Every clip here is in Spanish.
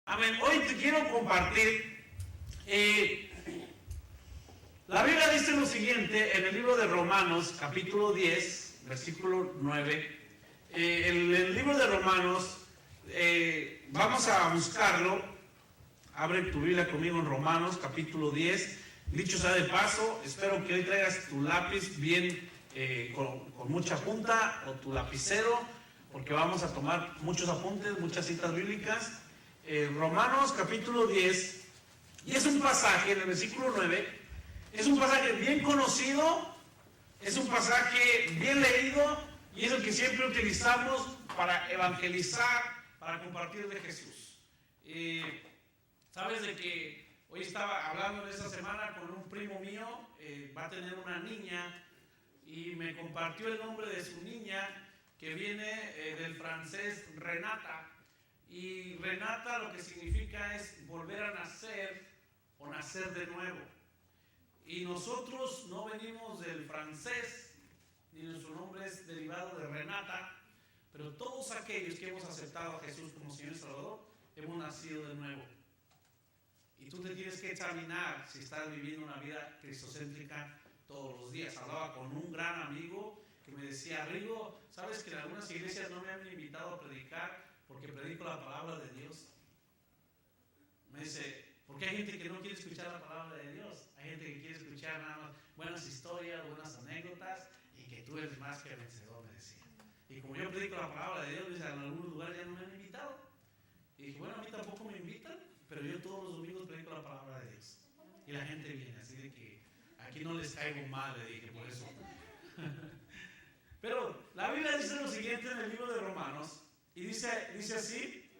Amén. Hoy te quiero compartir. La Biblia dice lo siguiente en el libro de Romanos, capítulo 10, versículo 9. En el libro de Romanos, vamos a buscarlo. Abre tu Biblia conmigo en Romanos, capítulo 10. Dicho sea de paso, espero que hoy traigas tu lápiz bien con mucha punta o tu lapicero, porque vamos a tomar muchos apuntes, muchas citas bíblicas. Romanos capítulo 10, y es un pasaje en el versículo 9, es un pasaje bien conocido, es un pasaje bien leído, y es el que siempre utilizamos para evangelizar, para compartir de Jesús. Sabes de que hoy estaba hablando en esta semana con un primo mío, va a tener una niña, y me compartió el nombre de su niña, que viene del francés Renata. Y Renata lo que significa es volver a nacer o nacer de nuevo. Y nosotros no venimos del francés, ni nuestro nombre es derivado de Renata, pero todos aquellos que hemos aceptado a Jesús como Señor y Salvador, hemos nacido de nuevo. Y tú te tienes que examinar si estás viviendo una vida cristocéntrica todos los días. Hablaba con un gran amigo que me decía: Rigo, ¿sabes que en algunas iglesias no me han invitado a predicar porque predico la palabra de Dios? Me dice, porque hay gente que no quiere escuchar la palabra de Dios. Hay gente que quiere escuchar nada más buenas historias, buenas anécdotas, y que tú eres más que vencedor, me decía. Y como yo predico la palabra de Dios, me dice, en algunos lugares ya no me han invitado. Y dije, bueno, a mí tampoco me invitan, pero yo todos los domingos predico la palabra de Dios. Y la gente viene, así de que aquí no les caigo mal, le dije, por eso. Pero la Biblia dice lo siguiente en el libro de Romanos, y dice así,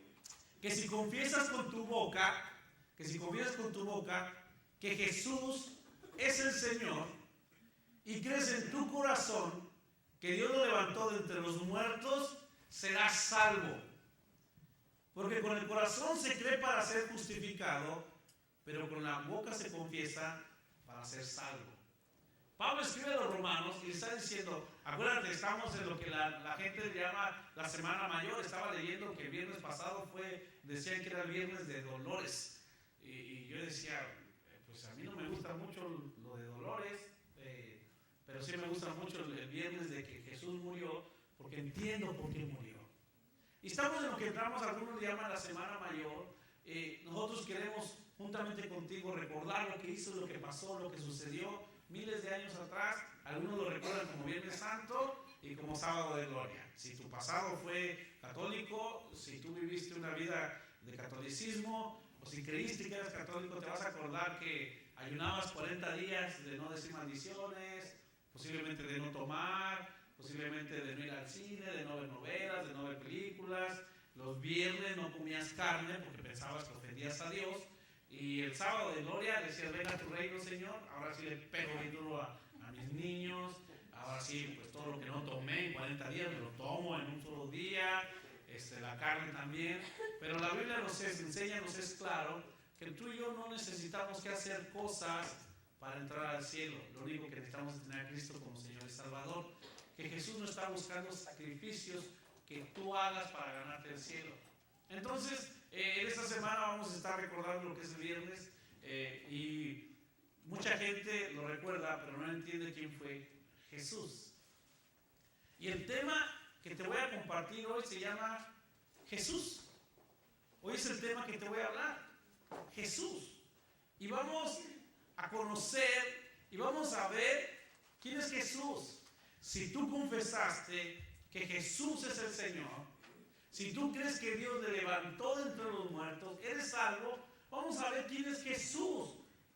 que si confiesas con tu boca, que Jesús es el Señor, y crees en tu corazón que Dios lo levantó de entre los muertos, serás salvo. Porque con el corazón se cree para ser justificado, pero con la boca se confiesa para ser salvo. Pablo escribe a los romanos y le está diciendo, acuérdate, estamos en lo que la gente llama la Semana Mayor. Estaba leyendo que el viernes pasado decían que era el viernes de dolores. Y yo decía, pues a mí no me gusta mucho lo de dolores, pero sí me gusta mucho el viernes de que Jesús murió, porque entiendo por qué murió. Y estamos en lo que entramos, algunos le llaman la Semana Mayor. Nosotros queremos, juntamente contigo, recordar lo que hizo, lo que pasó, lo que sucedió miles de años atrás. Algunos lo recuerdan como Viernes Santo y como Sábado de Gloria. Si tu pasado fue católico, si tú viviste una vida de catolicismo, o si creíste que eras católico, te vas a acordar que ayunabas 40 días de no decir maldiciones, posiblemente de no tomar, posiblemente de no ir al cine, de no ver novelas, de no ver películas. Los viernes no comías carne porque pensabas que ofendías a Dios. Y el Sábado de Gloria decías, venga a tu reino, Señor. Ahora sí le pego bien duro a mis niños. Ahora sí, pues todo lo que no tomé en 40 días me lo tomo en un solo día. La carne también. Pero la Biblia nos enseña, nos es claro, que tú y yo no necesitamos que hacer cosas para entrar al cielo. Lo único que necesitamos es tener a Cristo como Señor y Salvador. Que Jesús no está buscando sacrificios que tú hagas para ganarte el cielo. Entonces, en esta semana vamos a estar recordando lo que es el viernes, y mucha gente lo recuerda, pero no entiende quién fue Jesús. Y el tema que te voy a compartir hoy se llama Jesús. Hoy es el tema que te voy a hablar, Jesús. Y vamos a conocer y vamos a ver quién es Jesús. Si tú confesaste que Jesús es el Señor, si tú crees que Dios le levantó de entre los muertos, eres salvo. Vamos a ver quién es Jesús,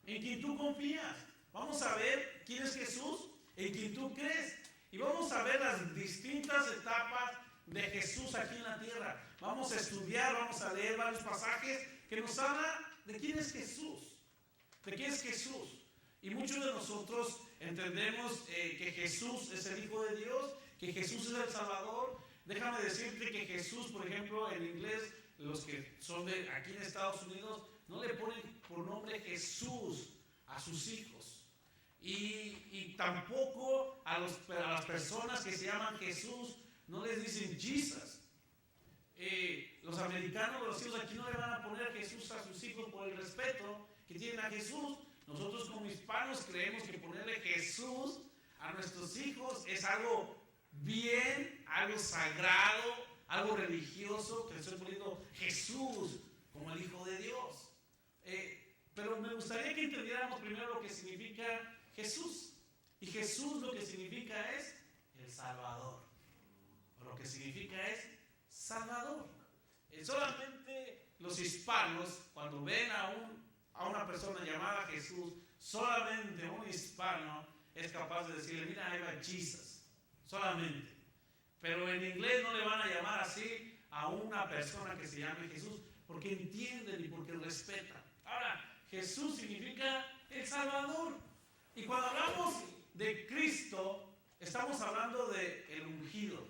en quien tú confías. Vamos a ver quién es Jesús, en quien tú crees. Y vamos a ver las distintas etapas de Jesús aquí en la tierra. Vamos a estudiar, vamos a leer varios pasajes que nos hablan de quién es Jesús. ¿De quién es Jesús? Y muchos de nosotros entendemos que Jesús es el Hijo de Dios, que Jesús es el Salvador. Déjame decirte que Jesús, por ejemplo, en inglés, los que son de aquí en Estados Unidos, no le ponen por nombre Jesús a sus hijos. Y tampoco a las personas que se llaman Jesús no les dicen Jesus. los americanos, los hijos aquí no le van a poner Jesús a sus hijos por el respeto que tienen a Jesús. Nosotros como hispanos creemos que ponerle Jesús a nuestros hijos es algo bien, algo sagrado, algo religioso, que le estoy poniendo Jesús como el Hijo de Dios. Pero me gustaría que entendiéramos primero lo que significa Jesús. Y Jesús lo que significa es el Salvador. O lo que significa es Salvador. Solamente los hispanos, cuando ven a una persona llamada Jesús, solamente un hispano es capaz de decirle, mira, ahí va Jesus. Solamente. Pero en inglés no le van a llamar así a una persona que se llame Jesús, porque entienden y porque respetan. Ahora, Jesús significa el Salvador. Y cuando hablamos de Cristo, estamos hablando de el ungido.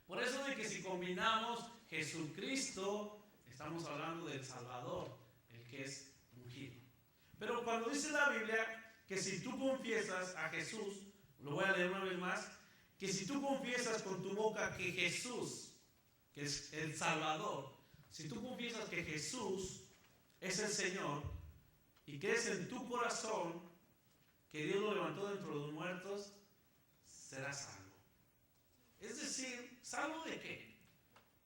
Por eso de que si combinamos Jesucristo, estamos hablando del Salvador, el que es ungido. Pero cuando dice la Biblia que si tú confiesas a Jesús, lo voy a leer una vez más, que si tú confiesas con tu boca que Jesús, que es el Salvador, si tú confiesas que Jesús es el Señor y crees en tu corazón que Dios lo levantó de entre los muertos, serás salvo. Es decir, ¿salvo de qué?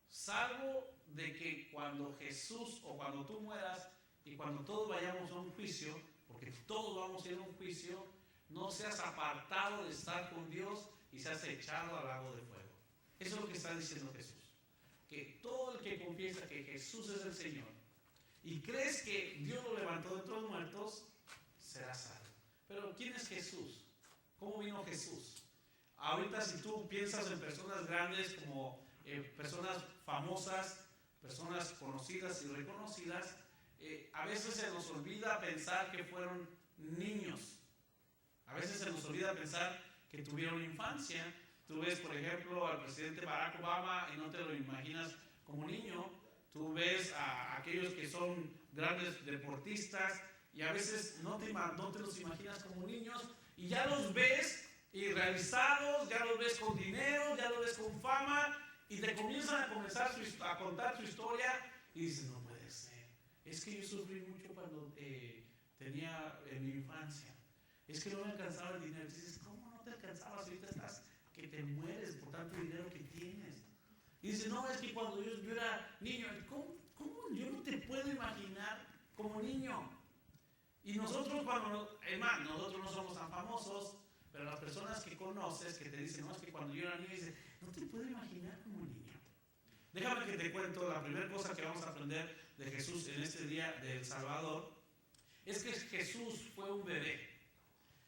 Salvo de que cuando Jesús o cuando tú mueras y cuando todos vayamos a un juicio, porque todos vamos a ir a un juicio, no seas apartado de estar con Dios y seas echado al lago de fuego. Eso es lo que está diciendo Jesús. Que todo el que confiesa que Jesús es el Señor y crees que Dios lo levantó de entre los muertos, será salvo. Pero ¿quién es Jesús? ¿Cómo vino Jesús? Ahorita si tú piensas en personas grandes como personas famosas, personas conocidas y reconocidas, a veces se nos olvida pensar que fueron niños. A veces se nos olvida pensar que tuvieron infancia. Tú ves, por ejemplo, al presidente Barack Obama y no te lo imaginas como niño. Tú ves a aquellos que son grandes deportistas y a veces no te los imaginas como niños y ya los ves realizados, ya los ves con dinero, ya los ves con fama y te comienzan a contar su historia y dices, no puede ser. Es que yo sufrí mucho cuando tenía en mi infancia. Es que no me alcanzaba el dinero. Y dices, ¿cómo no te alcanzaba si ahorita estás que te mueres por tanto dinero que tienes? Y dice, no, es que cuando yo era niño, ¿cómo yo no te puedo imaginar como niño? Y nosotros nosotros no somos tan famosos, pero las personas que conoces que te dicen, no, es que cuando yo era niño, dice, no te puedo imaginar como niño. Déjame que te cuento la primera cosa que vamos a aprender de Jesús en este día del Salvador, es que Jesús fue un bebé.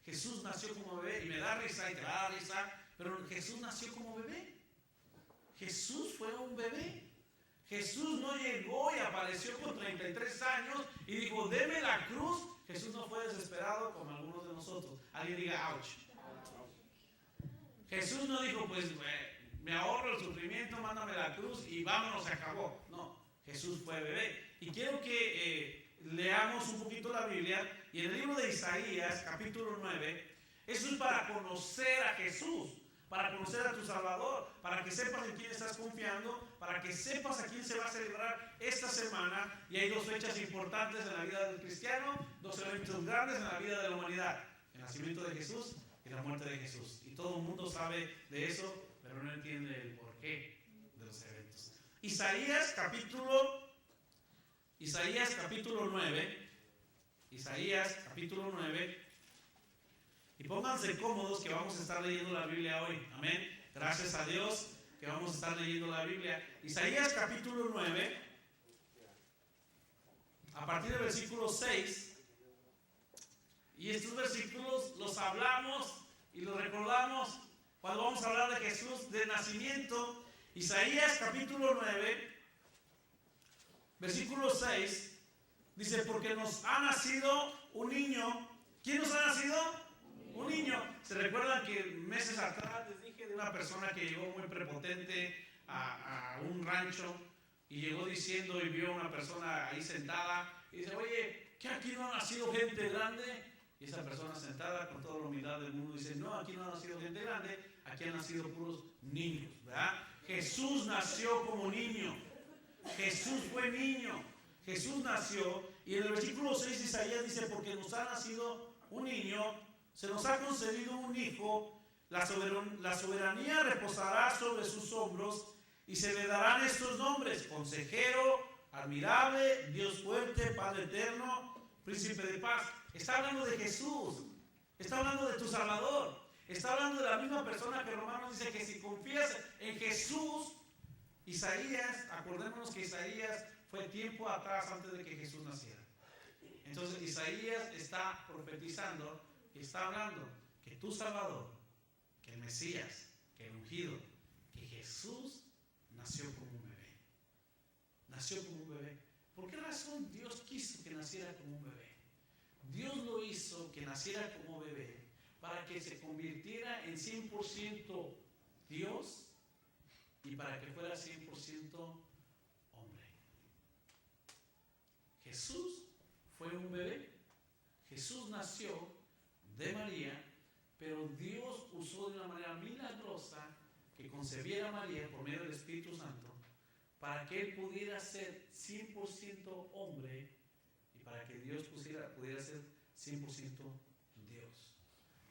Jesús nació como bebé y me da risa y te va a dar risa, pero Jesús nació como bebé. Jesús fue un bebé. Jesús no llegó y apareció con 33 años y dijo, deme la cruz. Jesús no fue desesperado como algunos de nosotros. Alguien diga, ouch. Jesús no dijo, pues me ahorro el sufrimiento, mándame la cruz y vámonos, se acabó. No, Jesús fue bebé. Y quiero que leamos un poquito la Biblia. Y en el libro de Isaías, capítulo 9, eso es para conocer a Jesús, para conocer a tu Salvador, para que sepas en quién estás confiando, para que sepas a quién se va a celebrar esta semana. Y hay dos fechas importantes en la vida del cristiano, dos eventos grandes en la vida de la humanidad: el nacimiento de Jesús y la muerte de Jesús. Y todo el mundo sabe de eso, pero no entiende el porqué de los eventos. Isaías capítulo 9. Isaías capítulo 9. Y pónganse cómodos que vamos a estar leyendo la Biblia hoy. Amén. Gracias a Dios que vamos a estar leyendo la Biblia. Isaías capítulo 9, a partir del versículo 6. Y estos versículos los hablamos y los recordamos cuando vamos a hablar de Jesús, de nacimiento. Isaías capítulo 9, versículo 6. Dice, porque nos ha nacido un niño. ¿Quién nos ha nacido? Un niño. ¿Se recuerdan que meses atrás les dije de una persona que llegó muy prepotente a un rancho y llegó diciendo y vio a una persona ahí sentada y dice, oye, ¿que aquí no ha nacido gente grande? Y esa persona sentada con toda la humildad del mundo dice, no, aquí no ha nacido gente grande, aquí han nacido puros niños, ¿verdad? Jesús nació como niño. Jesús fue niño. Jesús nació. Y en el versículo 6 de Isaías dice, porque nos ha nacido un niño, se nos ha concedido un hijo, la soberanía reposará sobre sus hombros y se le darán estos nombres: Consejero, Admirable, Dios fuerte, Padre eterno, Príncipe de paz. Está hablando de Jesús, está hablando de tu Salvador, está hablando de la misma persona que Romanos dice que si confías en Jesús. Isaías, acordémonos que Isaías fue tiempo atrás antes de que Jesús naciera. Entonces Isaías está profetizando y está hablando que tu Salvador, que el Mesías, que el ungido, que Jesús nació como un bebé. Nació como un bebé. ¿Por qué razón Dios quiso que naciera como un bebé? Dios lo hizo que naciera como bebé para que se convirtiera en 100% Dios y para que fuera 100% hombre. Jesús fue un bebé. Jesús nació de María, pero Dios usó de una manera milagrosa que concebiera a María por medio del Espíritu Santo para que Él pudiera ser 100% hombre y para que Dios pudiera ser 100% Dios.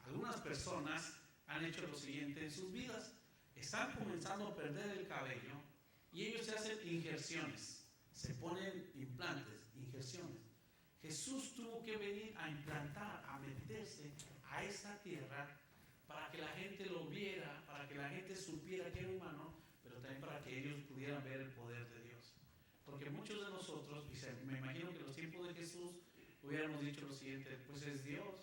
Algunas personas han hecho lo siguiente en sus vidas. Están comenzando a perder el cabello y ellos se hacen injerciones, se ponen implantes, injerciones. Jesús tuvo que venir a implantar, a meterse a esta tierra para que la gente lo viera, para que la gente supiera que era humano, pero también para que ellos pudieran ver el poder de Dios. Porque muchos de nosotros, y me imagino que en los tiempos de Jesús hubiéramos dicho lo siguiente: pues es Dios,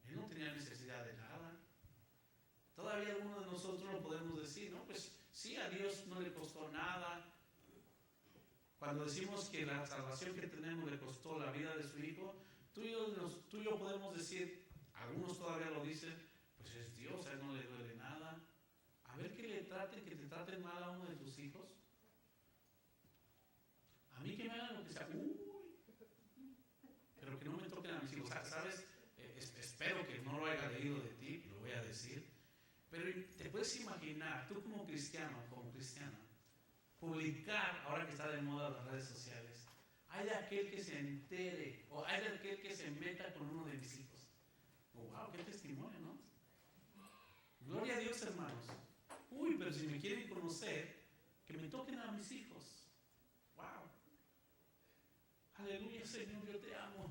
Él no tenía necesidad de nada. Todavía algunos de nosotros lo podemos decir, ¿no? Pues sí, a Dios no le costó nada. Cuando decimos que la salvación que tenemos le costó la vida de su Hijo, tú y yo podemos decir, algunos todavía lo dicen, pues es Dios, a Él no le duele nada. A ver que te traten mal a uno de tus hijos. A mí que me hagan lo que sea, pero que no me toquen a mis hijos. ¿Sabes? Espero que no lo haya leído de ti, lo voy a decir. Pero te puedes imaginar, tú como cristiano, como cristiana, publicar, ahora que está de moda las redes sociales, hay de aquel que se entere, o hay de aquel que se meta con uno de mis hijos. Wow, qué testimonio, ¿no? Gloria a Dios, hermanos. Pero si me quieren conocer, que me toquen a mis hijos. Wow. Aleluya, Señor, yo te amo.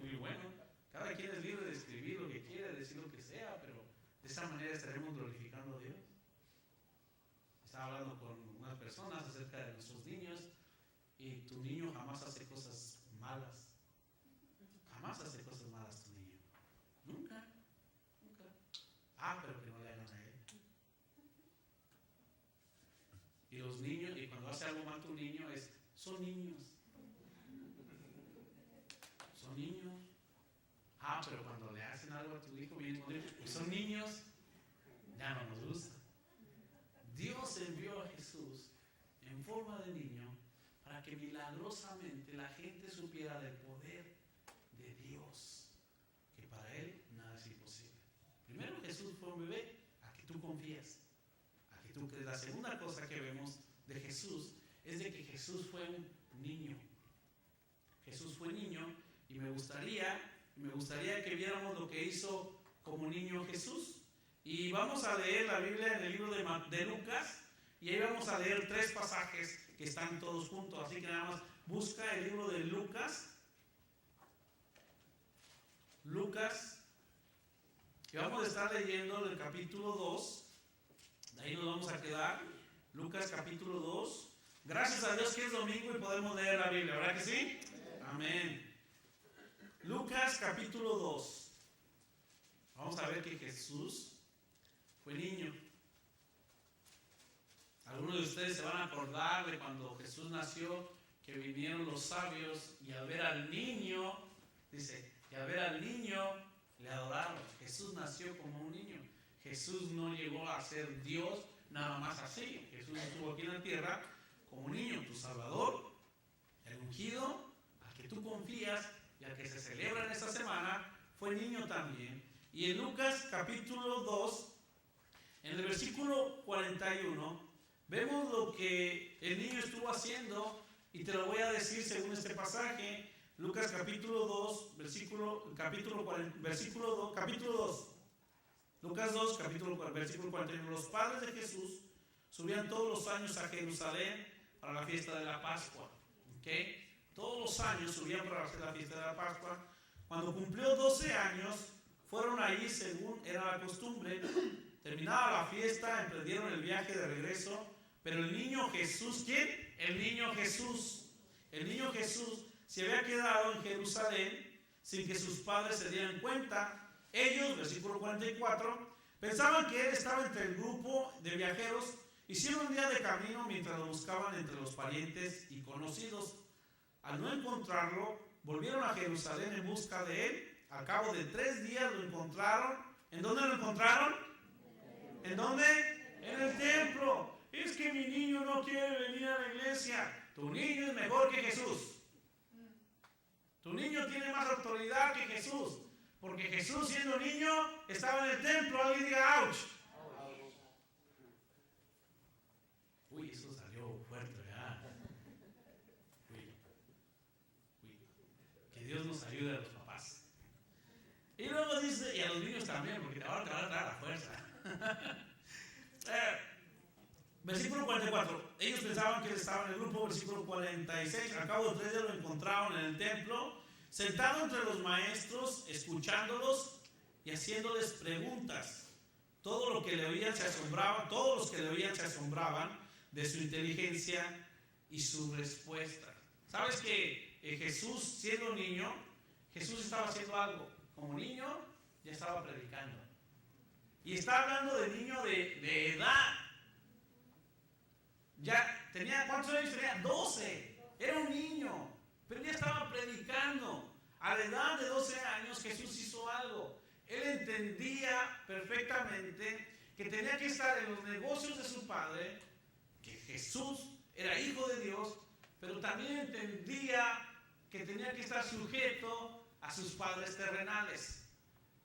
Muy bueno. Cada quien es libre de escribir lo que quiera, decir lo que sea, pero de esa manera estaremos glorificando a Dios. Estaba hablando con unas personas acerca de nuestros niños y tu niño jamás hace cosas malas. Jamás hace cosas malas tu niño. Nunca. Pero que no le hagan a él. Y los niños, y cuando hace algo mal tu niño, son niños. Son niños. Pero cuando le hacen algo a tu hijo, pues son niños, ya no nos gusta. Dios envió a Jesús en forma de niño para que milagrosamente la gente supiera del poder de Dios, que para Él nada es imposible. Primero, Jesús fue un bebé, a que tú confías, a que tú crees. La segunda cosa que vemos de Jesús es de que Jesús fue un niño. Jesús fue niño y me gustaría que viéramos lo que hizo como niño Jesús. Y vamos a leer la Biblia en el libro de Lucas, y ahí vamos a leer 3 pasajes que están todos juntos. Así que nada más busca el libro de Lucas, y vamos a estar leyendo del capítulo 2, de ahí nos vamos a quedar. Lucas capítulo 2. Gracias a Dios que es domingo y podemos leer la Biblia, ¿verdad que sí? Amén. Lucas capítulo 2. Vamos a ver que Jesús fue niño. Algunos de ustedes se van a acordar de cuando Jesús nació, que vinieron los sabios y al ver al niño, dice, y al ver al niño le adoraron. Jesús nació como un niño. Jesús no llegó a ser Dios nada más así. Jesús estuvo aquí en la tierra como un niño, tu Salvador, el ungido, al que tú confías y al que se celebra en esta semana, fue niño también. Y en Lucas capítulo 2, en el versículo 41, vemos lo que el niño estuvo haciendo y te lo voy a decir según este pasaje. Lucas capítulo 2, versículo 2. Lucas 2, versículo 41. Los padres de Jesús subían todos los años a Jerusalén para la fiesta de la Pascua. ¿Okay? Todos los años subían para hacer la fiesta de la Pascua. Cuando cumplió 12 años, fueron ahí según era la costumbre. Terminada la fiesta, emprendieron el viaje de regreso. Pero el niño Jesús, ¿quién? El niño Jesús. El niño Jesús se había quedado en Jerusalén sin que sus padres se dieran cuenta. Ellos, versículo 44, pensaban que él estaba entre el grupo de viajeros. Hicieron un día de camino mientras lo buscaban entre los parientes y conocidos. Al no encontrarlo, volvieron a Jerusalén en busca de él. Al cabo de 3 días lo encontraron. ¿En dónde lo encontraron? ¿En dónde? En el templo. Es que mi niño no quiere venir a la iglesia. Tu niño es mejor que Jesús. Tu niño tiene más autoridad que Jesús. Porque Jesús, siendo niño, estaba en el templo. Alguien diga, ¡ouch! Uy, eso salió fuerte, ¿verdad? Uy. Que Dios nos ayude a los papás. Y luego dice, y a los niños también, porque ahora te van a dar la fuerza. Versículo 44. Ellos pensaban que él estaba en el grupo. Versículo 46. Al cabo de 3 días lo encontraron en el templo, sentado entre los maestros, escuchándolos y haciéndoles preguntas. Todos los que le oían se asombraban de su inteligencia y su respuesta. ¿Sabes que Jesús, siendo niño, Jesús estaba haciendo algo? Como niño, ya estaba predicando. Y está hablando de niño de edad. Ya tenía, ¿cuántos años tenía? 12. Era un niño, pero ya estaba predicando. A la edad de 12 años Jesús hizo algo. Él entendía perfectamente que tenía que estar en los negocios de su padre, que Jesús era hijo de Dios, pero también entendía que tenía que estar sujeto a sus padres terrenales.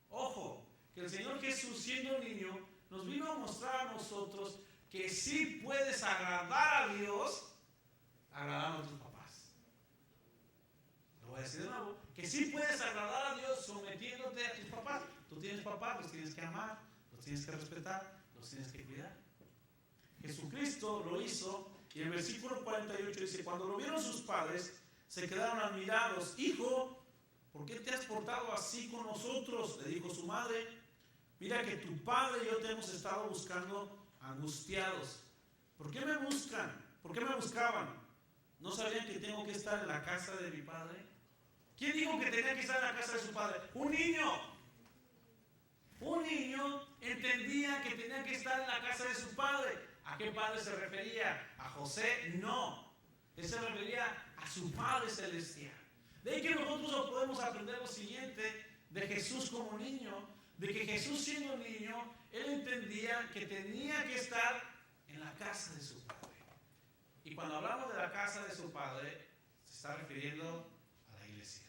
Ojo, que el Señor Jesús, siendo niño, nos vino a mostrar a nosotros que sí puedes agradar a Dios agradando a tus papás. Lo voy a decir de nuevo, que sí puedes agradar a Dios sometiéndote a tus papás. Tú tienes papás, los tienes que amar, los tienes que respetar, los tienes que cuidar. Jesucristo lo hizo, y en el versículo 48 dice, cuando lo vieron sus padres, se quedaron admirados. Hijo, ¿por qué te has portado así con nosotros?, le dijo su madre. Mira que tu padre y yo te hemos estado buscando angustiados. ¿Por qué me buscan? ¿Por qué me buscaban? ¿No sabían que tengo que estar en la casa de mi padre? ¿Quién dijo que tenía que estar en la casa de su padre? Un niño. Un niño entendía que tenía que estar en la casa de su padre. ¿A qué padre se refería? ¿A José? No. Él se refería a su Padre Celestial. De ahí que nosotros podemos aprender lo siguiente de Jesús como niño, de que Jesús siendo niño, él entendía que tenía que estar en la casa de su Padre. Y cuando hablamos de la casa de su Padre, se está refiriendo a la iglesia.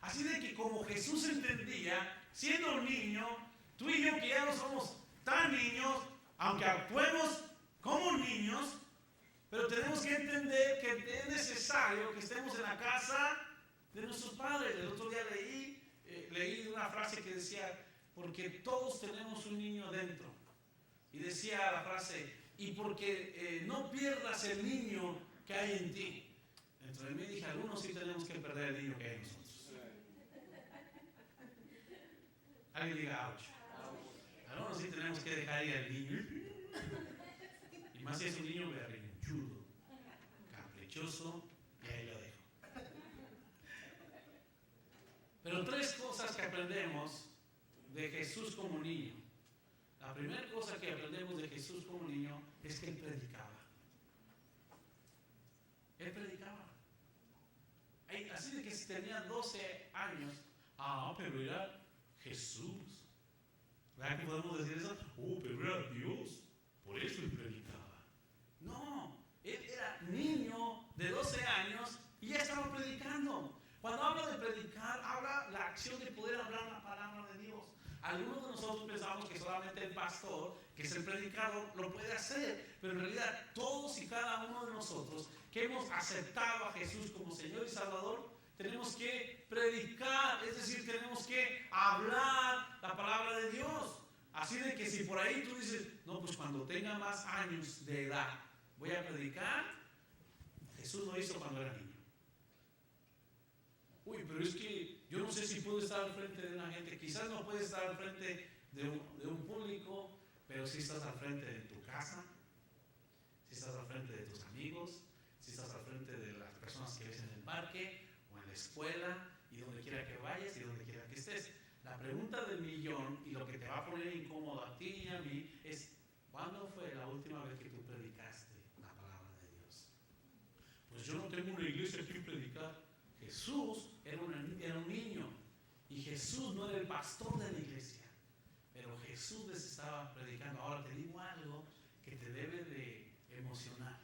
Así de que como Jesús entendía, siendo un niño, tú y yo que ya no somos tan niños, aunque actuemos como niños, pero tenemos que entender que es necesario que estemos en la casa de nuestros padres. El otro día leí una frase que decía, porque todos tenemos un niño dentro. Y decía la frase, y porque no pierdas el niño que hay en ti. Dentro de mí dije, algunos sí tenemos que perder el niño que hay en nosotros. Alguien diga, ouch. Algunos sí tenemos que dejar ir al niño. Y más si es un niño berrinchudo, caprichoso, y ahí lo dejo. Pero 3 cosas que aprendemos de Jesús como niño. La primera cosa que aprendemos de Jesús como niño es que él predicaba. Él predicaba. Así de que si tenía 12 años, pero era Jesús. ¿Verdad que podemos decir eso? Pero era Dios. Por eso él predicaba. No, él era niño de 12 años y ya estaba predicando. Cuando habla de predicar, habla la acción de poder hablar la palabra de Dios. Algunos de nosotros pensamos que solamente el pastor, que es el predicador, lo puede hacer, pero en realidad todos y cada uno de nosotros que hemos aceptado a Jesús como Señor y Salvador, tenemos que predicar, es decir, tenemos que hablar la palabra de Dios. Así de que si por ahí tú dices, no, pues cuando tenga más años de edad voy a predicar, Jesús lo hizo cuando era niño. Uy, pero es que yo no sé si puedo estar al frente de una gente. Quizás no puedes estar al frente de un público, pero si estás al frente de tu casa, si estás al frente de tus amigos, si estás al frente de las personas que ves en el parque o en la escuela y donde quiera que vayas y donde quiera que estés. La pregunta del millón y lo que te va a poner incómodo a ti y a mí es, ¿cuándo fue la última vez que tú predicaste la palabra de Dios? Pues yo no tengo una iglesia aquí predicar. Jesús era un niño y Jesús no era el pastor de la iglesia, pero Jesús les estaba predicando. Ahora te digo algo que te debe de emocionar.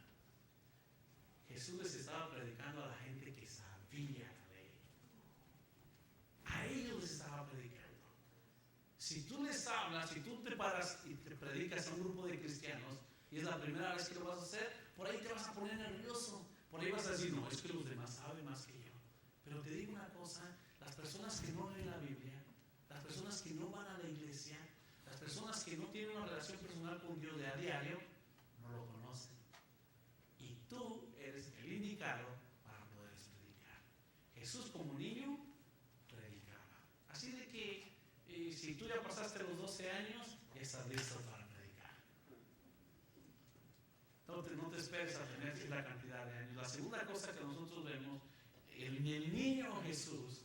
Jesús les estaba predicando a la gente que sabía la ley. A ellos les estaba predicando. Si tú les hablas, si tú te paras y te predicas a un grupo de cristianos y es la primera vez que lo vas a hacer, por ahí te vas a poner nervioso. Por ahí vas a decir, no, es que los demás saben más que yo. Pero te digo una cosa, las personas que no leen la Biblia, las personas que no van a la iglesia, las personas que no tienen una relación personal con Dios de a diario, no lo conocen. Y tú eres el indicado para poder predicar. Jesús como niño predicaba. Así de que si tú ya pasaste los 12 años, ya estás listo para predicar. No te esperes a tener la cantidad de años. La segunda cosa que nosotros vemos en el niño Jesús,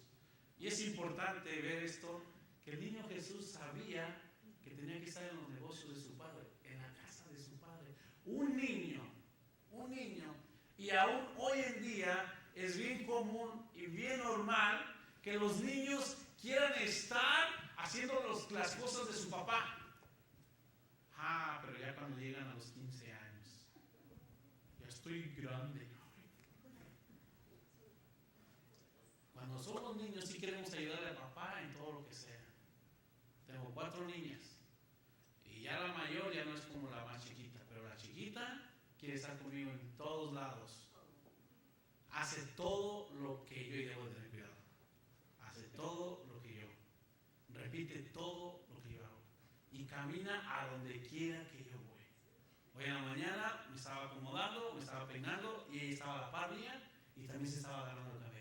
y es importante ver esto, que el niño Jesús sabía que tenía que estar en los negocios de su padre, en la casa de su padre. Un niño, y aún hoy en día es bien común y bien normal que los niños quieran estar haciendo las cosas de su papá. Pero ya cuando llegan a los 15 años, ya estoy grande. Cuando somos niños sí queremos ayudarle a papá en todo lo que sea. Tengo 4 niñas y ya la mayor ya no es como la más chiquita, pero la chiquita quiere estar conmigo en todos lados. Hace todo lo que yo, y debo tener cuidado, hace todo lo que yo, repite todo lo que yo hago y camina a donde quiera que yo voy. Hoy en la mañana me estaba acomodando, me estaba peinando y ella estaba a la par mía y también se estaba agarrando el cabello.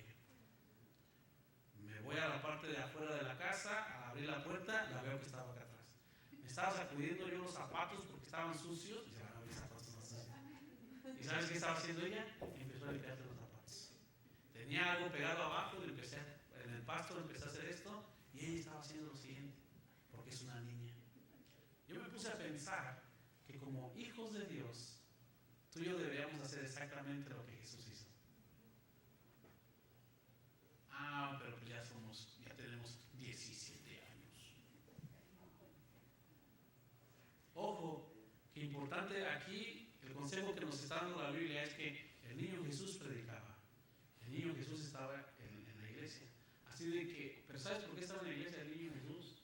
Me voy a la parte de afuera de la casa, a abrir la puerta, la veo que estaba acá atrás. Me estaba sacudiendo yo los zapatos porque estaban sucios y se van a abrir zapatos más sucios. ¿Y sabes qué estaba haciendo ella? Empezó a limpiarse los zapatos. Tenía algo pegado abajo, en el pasto empecé a hacer esto y ella estaba haciendo lo siguiente, porque es una niña. Yo me puse a pensar que como hijos de Dios, tú y yo deberíamos hacer exactamente lo que Jesús hizo. Pero pues ya tenemos 17 años. Ojo, que importante aquí, el consejo que nos está dando la Biblia es que el niño Jesús predicaba. El niño Jesús estaba en la iglesia. Así de que, pero ¿sabes por qué estaba en la iglesia el niño Jesús?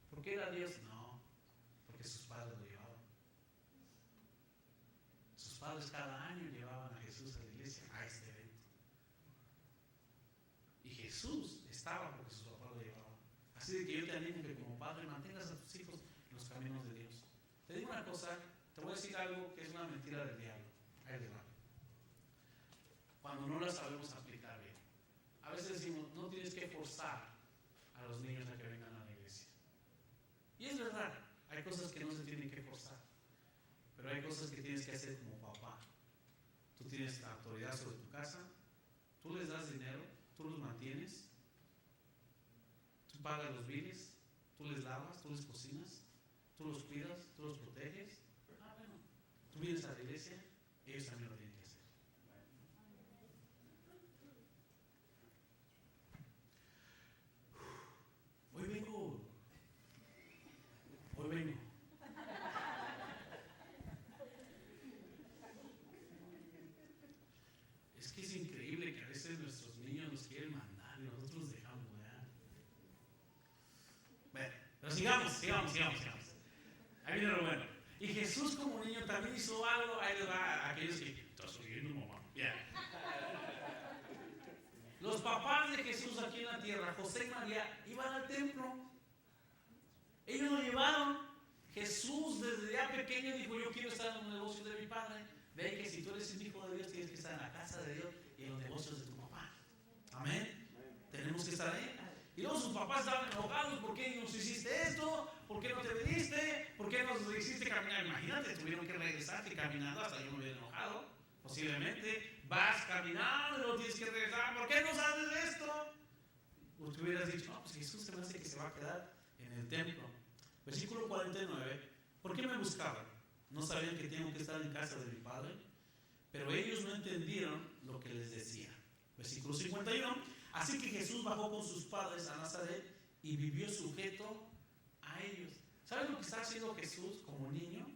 ¿Por qué era Dios? No, porque sus padres lo llevaban. Sus padres cada año llevaban a Jesús a la iglesia, a este evento. Y Jesús estaba porque sus papás lo llevaban. Así de que yo te animo que como padre mantengas a tus hijos en los caminos de Dios. Te digo una cosa, te voy a decir algo que es una mentira del diablo. Ahí les va. Cuando no la sabemos aplicar bien. A veces decimos, no tienes que forzar a los niños a que vengan a la iglesia. Y es verdad, hay cosas que no se tienen que forzar. Pero hay cosas que tienes que hacer como papá. Tú tienes la autoridad sobre tu casa, tú les das dinero, tú los mantienes, tú pagas los biles, tú les lavas, tú les cocinas, tú los cuidas, tú los proteges. Bueno, tú vienes a la iglesia, ellos también lo tienen que hacer. Hoy vengo. Es que es increíble que a veces nuestros niños nos quieren mandar y nosotros los dejamos, ¿verdad? Bueno, pero sigamos. sigamos. Ahí viene lo bueno. Y Jesús como niño también hizo algo. Ahí les va a aquellos que estás oyendo, mamá. Bien. Los papás de Jesús aquí en la tierra, José y María, iban al templo. Ellos lo llevaron. Jesús desde ya pequeño dijo: yo quiero estar en los negocios de mi padre. De ahí que si tú eres un hijo de Dios, tienes que estar en la casa de Dios y en los negocios de tu papá. Amén. Tenemos que estar ahí. Y luego sus papás estaban enojados: ¿por qué nos hiciste esto? ¿Por qué no te viniste? ¿Por qué nos hiciste caminar? Imagínate, tuvieron que regresarte caminando. Hasta yo me hubiera enojado. Posiblemente vas caminando y luego tienes que regresar. ¿Por qué nos haces esto? O tú hubieras dicho: no, pues Jesús se me hace que se va a quedar en el templo. Versículo 49. ¿Por qué me buscaban? ¿No sabían que tengo que estar en casa de mi padre? Pero ellos no entendieron lo que les decía. Versículo 51. Así que Jesús bajó con sus padres a Nazaret y vivió sujeto a ellos. ¿Sabes lo que está haciendo Jesús como niño?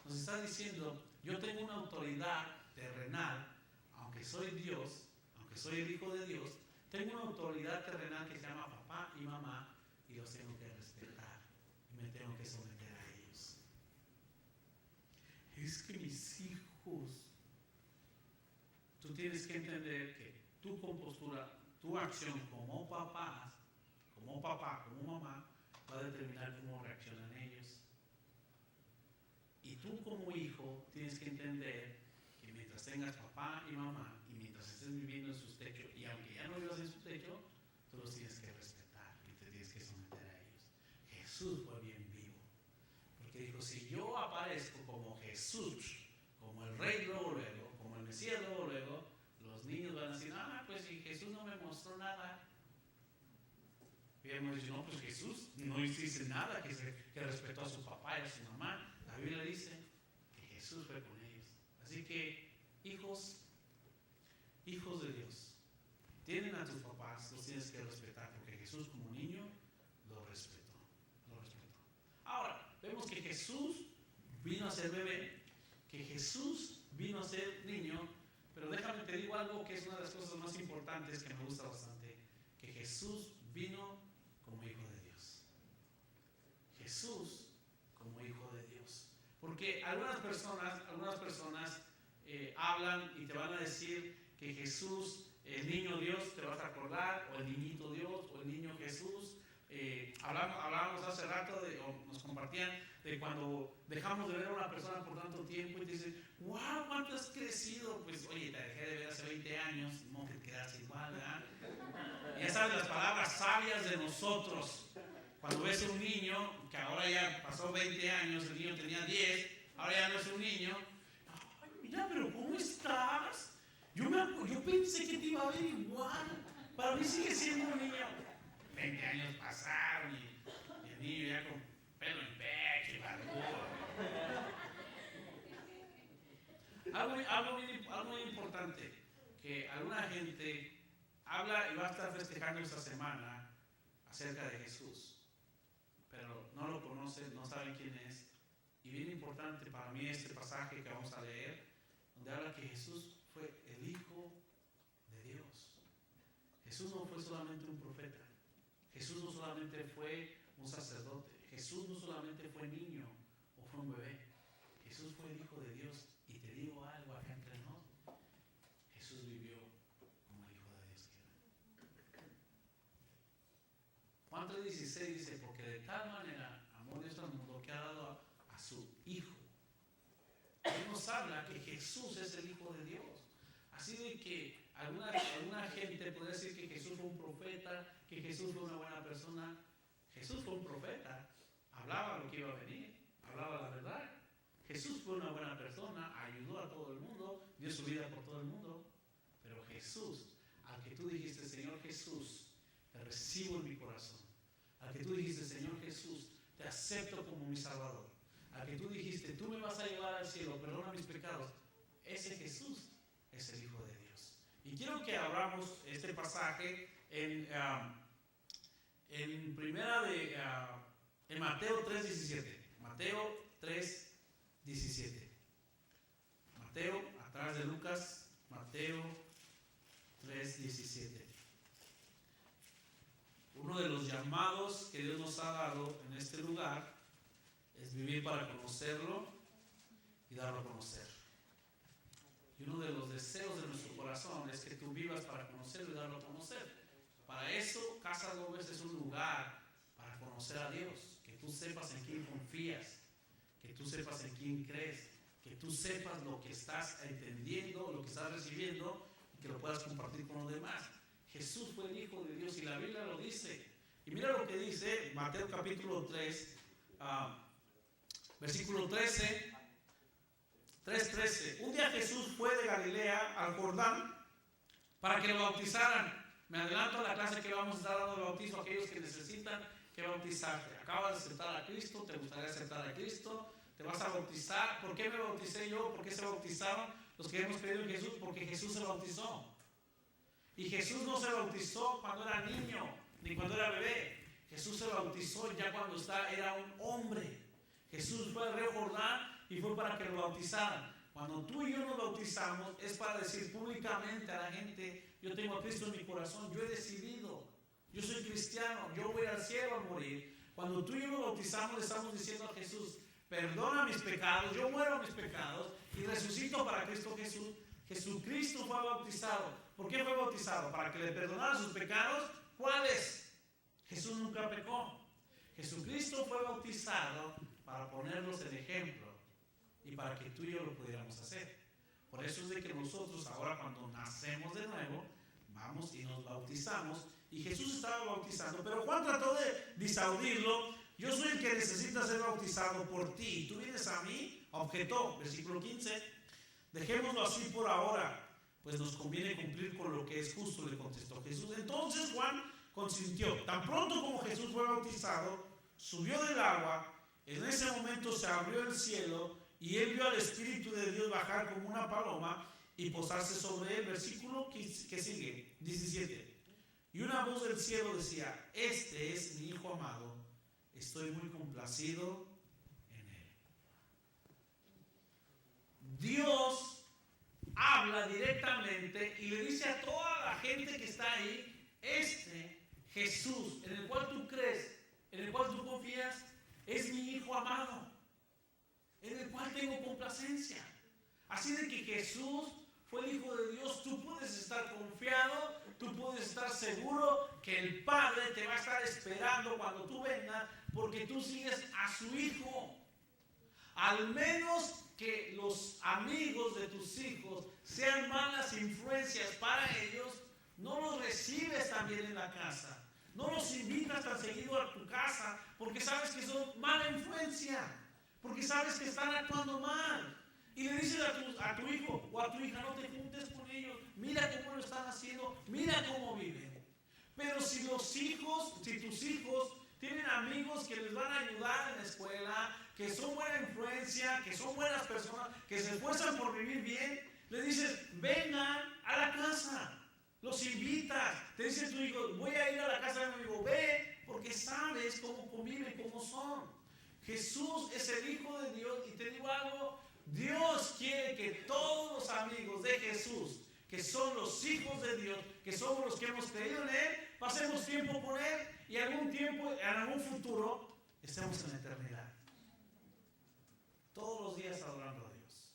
Nos está diciendo: yo tengo una autoridad terrenal, aunque soy Dios, aunque soy el Hijo de Dios, tengo una autoridad terrenal que se llama papá y mamá, y los tengo que respetar y me tengo que someter a ellos. Es que mis hijos, tú tienes que entender que tu compostura, tu acción como papá, como mamá, va a determinar cómo reaccionan ellos. Y tú como hijo tienes que entender que mientras tengas papá y mamá y mientras estés viviendo en sus techos, y aunque ya no vivas en su techo, tú los tienes que respetar y te tienes que someter a ellos. Jesús fue bien vivo, porque dijo: si yo aparezco como Jesús, como el Rey luego, como el Mesías luego, los niños van a decir: pues si Jesús no me mostró nada. Y hemos dicho: no, pues Jesús no dice nada, que respetó a su papá y a su mamá. La Biblia dice que Jesús fue con ellos. Así que, hijos de Dios, tienen a tus papás, los tienes que respetar, porque Jesús como niño lo respetó. Ahora, vemos que Jesús vino a ser bebé, que Jesús vino a ser niño, pero déjame te digo algo que es una de las cosas más importantes que me gusta bastante, que Jesús vino como hijo de Dios. Jesús como hijo de Dios. Porque algunas personas hablan y te van a decir que Jesús, el niño Dios, te vas a acordar, o el niñito Dios, o el niño Jesús. Hablábamos hace rato, o nos compartían, de cuando dejamos de ver a una persona por tanto tiempo y te dicen: wow, ¿cuánto has crecido? Pues oye, te dejé de ver hace 20 años, no te quedas igual, ¿verdad? Ya sabes las palabras sabias de nosotros. Cuando ves a un niño que ahora ya pasó 20 años, el niño tenía 10, ahora ya no es un niño. Ay, mira, pero ¿cómo estás? Yo pensé que te iba a ver igual. Para mí sigue siendo un niño. 20 años pasaron y el niño ya con pelo en pecho y barbudo. Algo muy importante, que alguna gente habla y va a estar festejando esta semana acerca de Jesús, pero no lo conocen, no saben quién es. Y bien importante para mí este pasaje que vamos a leer, donde habla que Jesús fue el Hijo de Dios. Jesús no fue solamente un profeta, Jesús no solamente fue un sacerdote, Jesús no solamente fue niño o fue un bebé, Jesús fue el Hijo de Dios. Y te digo algo acá entre nos, Jesús vivió como el Hijo de Dios que era. Juan 3:16 dice: porque de tal manera amó Dios al mundo que ha dado a su Hijo. Él nos habla que Jesús es el Hijo de Dios. Así de que alguna gente puede decir que Jesús fue un profeta, que Jesús fue una buena persona. Jesús fue un profeta, hablaba lo que iba a venir, hablaba la verdad. Jesús fue una buena persona, ayudó a todo el mundo, dio su vida por todo el mundo. Pero Jesús, al que tú dijiste: Señor Jesús, te recibo en mi corazón. Al que tú dijiste: Señor Jesús, te acepto como mi Salvador. Al que tú dijiste: tú me vas a llevar al cielo, perdona mis pecados. Ese Jesús es el Hijo de Dios. Y quiero que abramos este pasaje en Mateo 3:17. Mateo 3:17. Mateo, atrás de Lucas, Mateo 3:17. Uno uno de los llamados que Dios nos ha dado en este lugar es vivir para conocerlo y darlo a conocer. Y uno de los deseos de nuestro corazón es que tú vivas para conocerlo y darlo a conocer. Para eso, Casa Gómez es un lugar para conocer a Dios, que tú sepas en quién confías, que tú sepas en quién crees, que tú sepas lo que estás entendiendo, lo que estás recibiendo y que lo puedas compartir con los demás. Jesús fue el Hijo de Dios y la Biblia lo dice. Y mira lo que dice Mateo capítulo 3, versículo 13, 3:13. Un día Jesús fue de Galilea al Jordán para que lo bautizaran. Me adelanto a la clase que vamos a estar dando el bautismo a aquellos que necesitan que bautizarte. Acabas de aceptar a Cristo, te gustaría aceptar a Cristo, te vas a bautizar. ¿Por qué me bauticé yo? ¿Por qué se bautizaron los que hemos creído en Jesús? Porque Jesús se bautizó. Y Jesús no se bautizó cuando era niño, ni cuando era bebé. Jesús se bautizó ya cuando era un hombre. Jesús fue al río Jordán y fue para que lo bautizaran. Cuando tú y yo nos bautizamos es para decir públicamente a la gente: yo tengo a Cristo en mi corazón, yo he decidido, yo soy cristiano, yo voy al cielo a morir. Cuando tú y yo nos bautizamos le estamos diciendo a Jesús: perdona mis pecados, yo muero a mis pecados y resucito para Cristo Jesús. Jesucristo fue bautizado. ¿Por qué fue bautizado? Para que le perdonara sus pecados. ¿Cuáles? Jesús nunca pecó. Jesucristo fue bautizado para ponernos el ejemplo y para que tú y yo lo pudiéramos hacer. Por eso es de que nosotros ahora, cuando nacemos de nuevo, vamos y nos bautizamos. Y Jesús estaba bautizando, pero Juan trató de disuadirlo. Yo soy el que necesita ser bautizado por ti. Tú vienes a mí, objetó, versículo 15. Dejémoslo así por ahora, pues nos conviene cumplir con lo que es justo, le contestó Jesús. Entonces Juan consintió. Tan pronto como Jesús fue bautizado, subió del agua. En ese momento se abrió el cielo y él vio al Espíritu de Dios bajar como una paloma y posarse sobre él. Versículo que sigue, 17. Y una voz del cielo decía: este es mi Hijo amado, estoy muy complacido en él. Dios habla directamente y le dice a toda la gente que está ahí: este Jesús en el cual tú crees, en el cual tú confías, es mi Hijo amado, en el cual tengo complacencia. Así de que Jesús fue el Hijo de Dios. Tú puedes estar confiado, tú puedes estar seguro que el Padre te va a estar esperando cuando tú vengas, porque tú sigues a su Hijo. Al menos que los amigos de tus hijos sean malas influencias para ellos, no los recibes también en la casa. No los invitas tan seguido a tu casa porque sabes que son mala influencia, porque sabes que están actuando mal. Y le dices a tu hijo o a tu hija: no te juntes con ellos, mira cómo lo están haciendo, mira cómo viven. Pero si tus hijos tienen amigos que les van a ayudar en la escuela, que son buena influencia, que son buenas personas, que se esfuerzan por vivir bien, le dices: vengan a la casa. Los invitas. Te dice tu hijo: voy a ir a la casa de mi amigo. Ve, porque sabes cómo conviven, cómo son. Jesús es el Hijo de Dios. Y te digo algo: Dios quiere que todos los amigos de Jesús, que son los hijos de Dios, que somos los que hemos creído en Él, pasemos tiempo con Él y algún tiempo, en algún futuro, estemos en la eternidad. Todos los días adorando a Dios.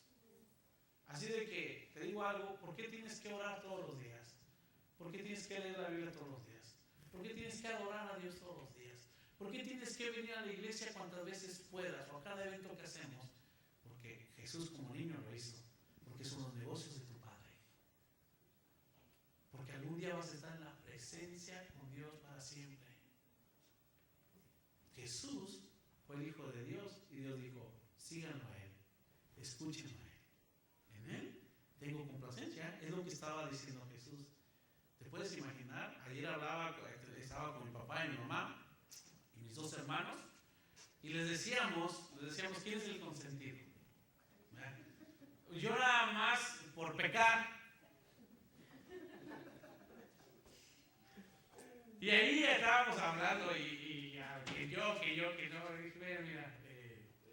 Así de que te digo algo: ¿por qué tienes que orar todos los días? ¿Por qué tienes que leer la Biblia todos los días? ¿Por qué tienes que adorar a Dios todos los días? ¿Por qué tienes que venir a la iglesia cuantas veces puedas o a cada evento que hacemos? Porque Jesús como niño lo hizo. Porque son los negocios de tu Padre. Porque algún día vas a estar en la presencia con Dios para siempre. Jesús fue el Hijo de Dios y Dios dijo: síganlo a Él, escúchenlo a Él. En Él tengo complacencia. Es lo que estaba diciendo Jesús. ¿Te puedes imaginar? Ayer estaba con mi papá y mi mamá y mis dos hermanos y les decíamos, ¿quién es el consentido? Yo nada más por pecar. Y ahí estábamos hablando y que yo, dije: mira,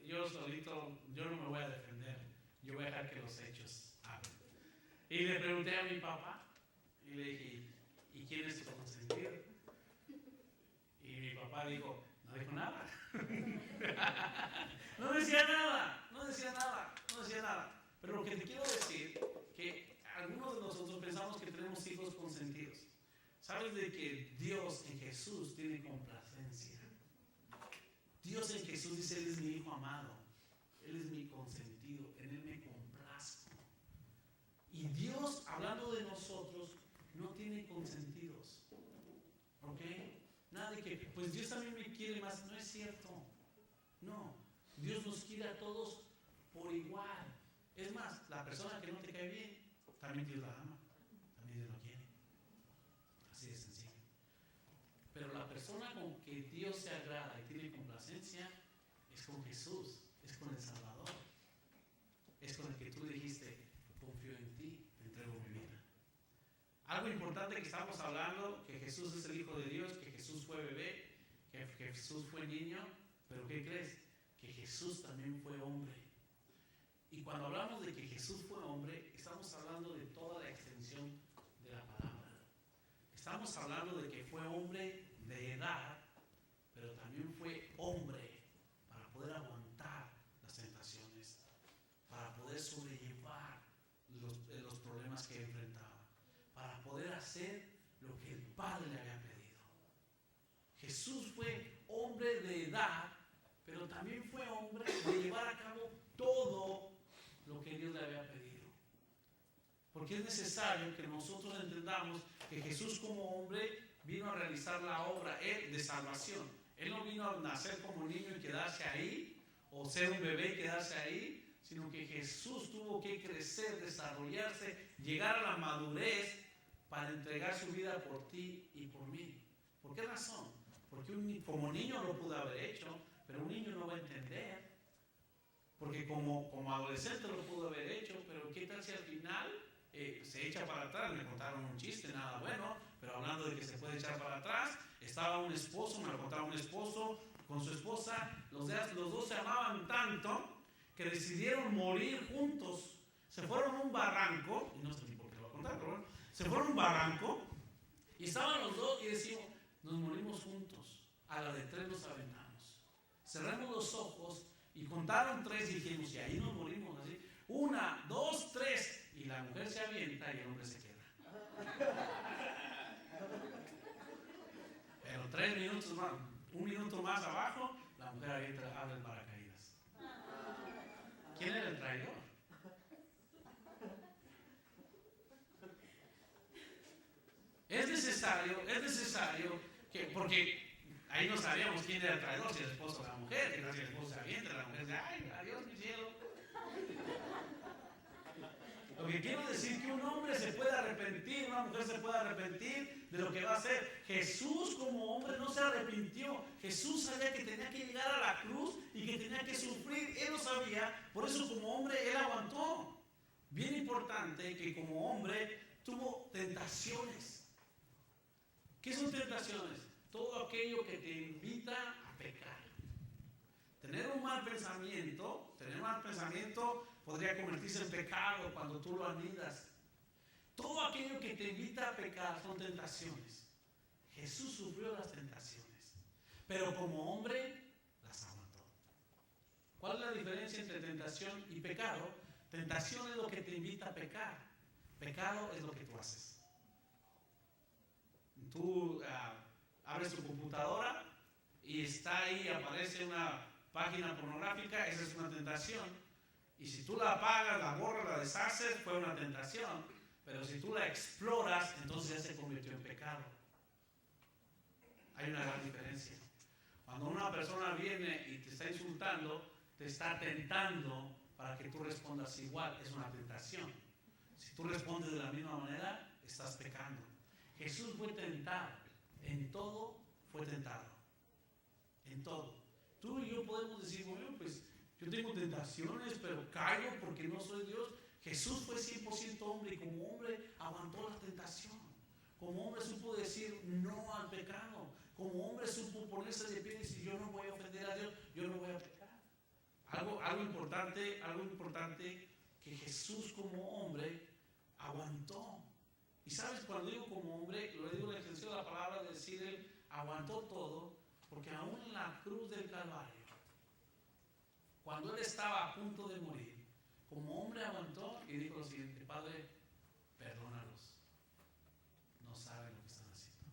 yo solito, yo no me voy a defender, yo voy a dejar que los hechos hablen. Y le pregunté a mi papá y le dije: ¿y quién es tu consentido? papá dijo, no dijo nada. No decía nada, no decía nada, no decía nada. Pero lo que te quiero decir, que algunos de nosotros pensamos que tenemos hijos consentidos. ¿Sabes de que Dios en Jesús tiene complacencia? Dios en Jesús dice, Él es mi hijo amado, Él es mi consentido, en Él me complazco. Y Dios, hablando de nosotros, no tiene consentidos. ¿Ok? Nada de que, pues Dios también me quiere más. No es cierto. No. Dios nos quiere a todos por igual. Es más, la persona que no te cae bien, también Dios la ama. También Dios lo quiere. Así de sencillo. Pero la persona con que Dios se agrada y tiene complacencia es con Jesús, es con el Salvador. Es con el que tú dijiste, confío en ti, te entrego mi vida. Algo importante que estamos hablando, que Jesús es el Hijo de Dios, que Jesús fue bebé, que Jesús fue niño, pero ¿qué crees? Que Jesús también fue hombre. Y cuando hablamos de que Jesús fue hombre, estamos hablando de toda la extensión de la palabra. Estamos hablando de que fue hombre de edad, pero también fue hombre para poder aguantar las tentaciones, para poder sobrellevar los problemas que enfrentaba, para poder hacer lo que el Padre le había pedido. Jesús fue hombre de edad, pero también fue hombre de llevar a cabo todo lo que Dios le había pedido. Porque es necesario que nosotros entendamos que Jesús como hombre vino a realizar la obra de salvación. Él no vino a nacer como niño y quedarse ahí, o ser un bebé y quedarse ahí, sino que Jesús tuvo que crecer, desarrollarse, llegar a la madurez para entregar su vida por ti y por mí. ¿Por qué razón? Porque como niño lo pudo haber hecho, pero un niño no va a entender. Porque como adolescente lo pudo haber hecho, pero ¿qué tal si al final se echa para atrás? Me contaron un chiste, nada bueno, pero hablando de que se puede echar para atrás, estaba un esposo, me lo contaba un esposo con su esposa, los dos se amaban tanto que decidieron morir juntos. Se fueron a un barranco, y no sé ni por qué lo voy a contar, pero bueno, se fueron a un barranco y estaban los dos y decimos, nos morimos juntos, a la de 3 nos aventamos. Cerramos los ojos y contaron 3 y dijimos, y ahí nos morimos así, 1, 2, 3, y la mujer se avienta y el hombre se queda. Pero 3 minutos más, 1 minuto más abajo, la mujer avienta, abre el paracaídas. ¿Quién era el traidor? Es necesario que, porque ahí no sabíamos quién era el traidor, si el esposo o la mujer, que no si el esposo se avienta, la mujer dice, ay, adiós mi cielo. Lo que quiero decir es que un hombre se puede arrepentir, una mujer se puede arrepentir de lo que va a hacer. Jesús como hombre no se arrepintió. Jesús sabía que tenía que llegar a la cruz y que tenía que sufrir. Él lo sabía, por eso como hombre él aguantó. Bien importante que como hombre tuvo tentaciones. ¿Qué son tentaciones? Todo aquello que te invita a pecar. Tener un mal pensamiento podría convertirse en pecado cuando tú lo anidas. Todo aquello que te invita a pecar son tentaciones. Jesús sufrió las tentaciones, pero como hombre las aguantó. ¿Cuál es la diferencia entre tentación y pecado? Tentación es lo que te invita a pecar. Pecado es lo que tú haces. Tú abres tu computadora y está ahí, aparece una página pornográfica, esa es una tentación. Y si tú la apagas, la borras, la deshaces, fue una tentación. Pero si tú la exploras, entonces ya se convirtió en pecado. Hay una gran diferencia. Cuando una persona viene y te está insultando, te está tentando para que tú respondas igual, es una tentación. Si tú respondes de la misma manera, estás pecando. Jesús fue tentado, en todo fue tentado, en todo. Tú y yo podemos decir, bueno, pues yo tengo tentaciones, pero caigo porque no soy Dios. Jesús fue 100% hombre y como hombre aguantó la tentación. Como hombre supo decir no al pecado. Como hombre supo ponerse de pie y decir, yo no voy a ofender a Dios, yo no voy a pecar. Algo importante que Jesús como hombre aguantó. Y sabes, cuando digo como hombre, lo digo en la extensión de la palabra de decir, él aguantó todo, Porque aún en la cruz del Calvario, cuando Él estaba a punto de morir, como hombre aguantó y dijo lo siguiente: Padre, perdónalos, no saben lo que están haciendo.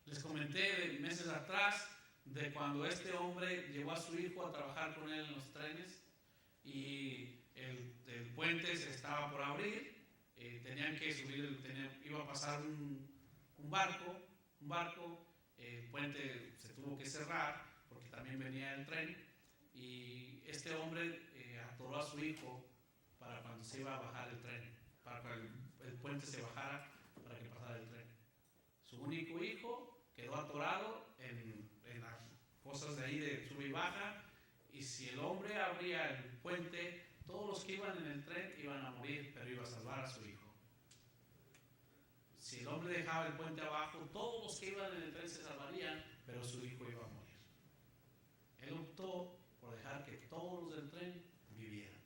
Les comenté meses atrás de cuando este hombre llevó a su hijo a trabajar con él en los trenes y el puente se estaba por abrir, tenían que subir, iba a pasar un barco, el puente se tuvo que cerrar porque también venía el tren y este hombre atoró a su hijo para cuando se iba a bajar el tren, para que el puente se bajara para que pasara el tren. Su único hijo quedó atorado en las cosas de ahí de sube y baja, y si el hombre abría el puente, todos los que iban en el tren iban a morir, pero iba a salvar a su hijo. Si el hombre dejaba el puente abajo, todos los que iban en el tren se salvarían, pero su hijo iba a morir. Él optó por dejar que todos los del tren vivieran.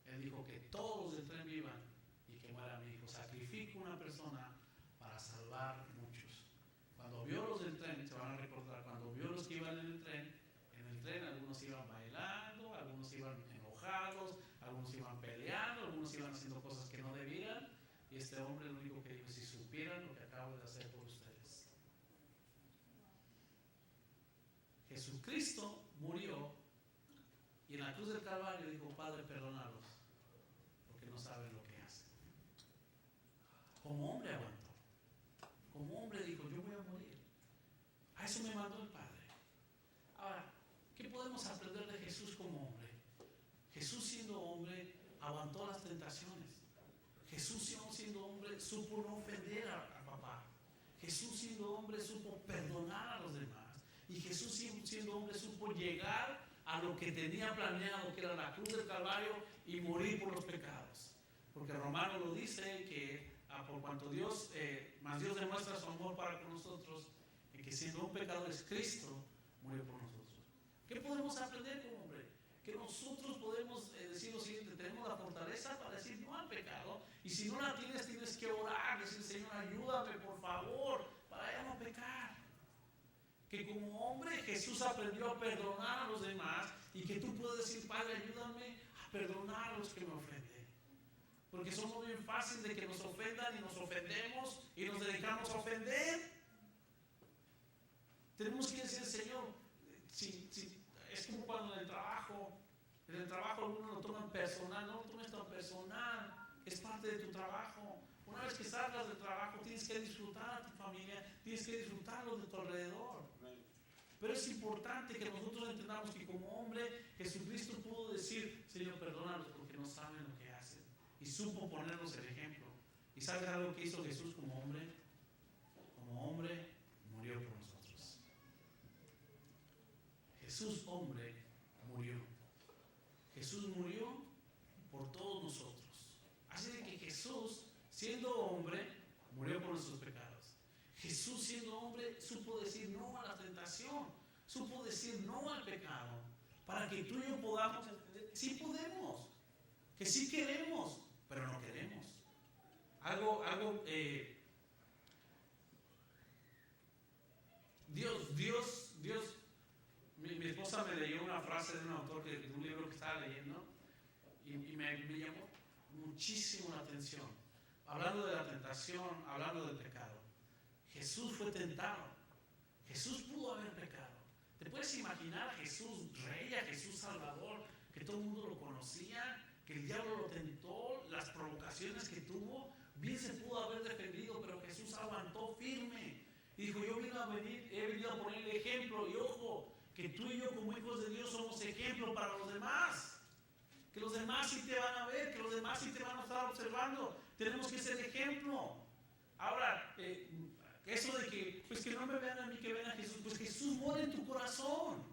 Él dijo que todos los del tren vivan y que muera mi hijo. Sacrifico una persona para salvar muchos. Cuando vio los del tren, se van a recordar, cuando vio los que iban en el tren algunos iban bailando, algunos iban enojados, algunos iban peleando, algunos iban haciendo cosas que no debieran. Y este hombre lo único que dijo: si supieran lo que acabo de hacer por ustedes. Jesucristo murió y en la cruz del Calvario dijo: Padre, perdónalos, porque no saben lo que hacen. Como hombre aguantó. Como hombre dijo: yo voy a morir. A eso me mandó el Padre. Ahora, ¿qué podemos aprender de Jesús como hombre? Jesús, siendo hombre, aguantó las tentaciones. Jesús, siendo hombre, supo no ofender a papá. Jesús, siendo hombre, supo perdonar a los demás. Y Jesús, siendo hombre, supo llegar a lo que tenía planeado, que era la cruz del Calvario, y morir por los pecados. Porque Romano lo dice, que por cuanto más Dios demuestra su amor para con nosotros, en que siendo un pecador es Cristo, murió por nosotros. ¿Qué podemos aprender como hombre? Que nosotros podemos decir lo siguiente: tenemos la fortaleza para decir no al pecado, y si no la tienes, tienes que orar, decir: Señor, ayúdame por favor para ya no pecar. Que como hombre Jesús aprendió a perdonar a los demás, y que tú puedes decir: Padre, ayúdame a perdonar a los que me ofenden. Porque somos bien fáciles de que nos ofendan y nos ofendemos y nos dedicamos a ofender. Tenemos que decir: Señor, es como cuando en el trabajo algunos lo toman personal. No lo tomes tan personal, es parte de tu trabajo. Una vez que salgas del trabajo, tienes que disfrutar a tu familia, tienes que disfrutar los de tu alrededor. Pero es importante que nosotros entendamos que como hombre Jesucristo pudo decir: Señor, perdónalos porque no saben lo que hacen. Y supo ponernos el ejemplo. ¿Y sabes algo que hizo Jesús como hombre? Como hombre murió por nosotros. Jesús, hombre, murió. Jesús murió por todos nosotros. Así de que Jesús, siendo hombre, murió por nuestros pecados. Jesús, siendo hombre, supo decir no a la tentación, supo decir no al pecado, para que tú y yo podamos entender: sí podemos, que sí queremos, pero no queremos. Dios, mi esposa me leyó una frase de un autor de un libro que estaba leyendo y me llamó muchísimo la atención. Hablando de la tentación, hablando del pecado. Jesús fue tentado. Jesús pudo haber pecado. ¿Te puedes imaginar a Jesús rey, a Jesús salvador, que todo el mundo lo conocía, que el diablo lo tentó, las provocaciones que tuvo? Bien se pudo haber defendido, pero Jesús aguantó firme y dijo: yo he venido a poner el ejemplo. Y ojo, que tú y yo como hijos de Dios somos ejemplo para los demás. Que los demás sí te van a ver, que los demás sí te van a estar observando. Tenemos que ser ejemplo. Ahora, eso de que, pues que no me vean a mí, que vean a Jesús. Pues Jesús muere en tu corazón.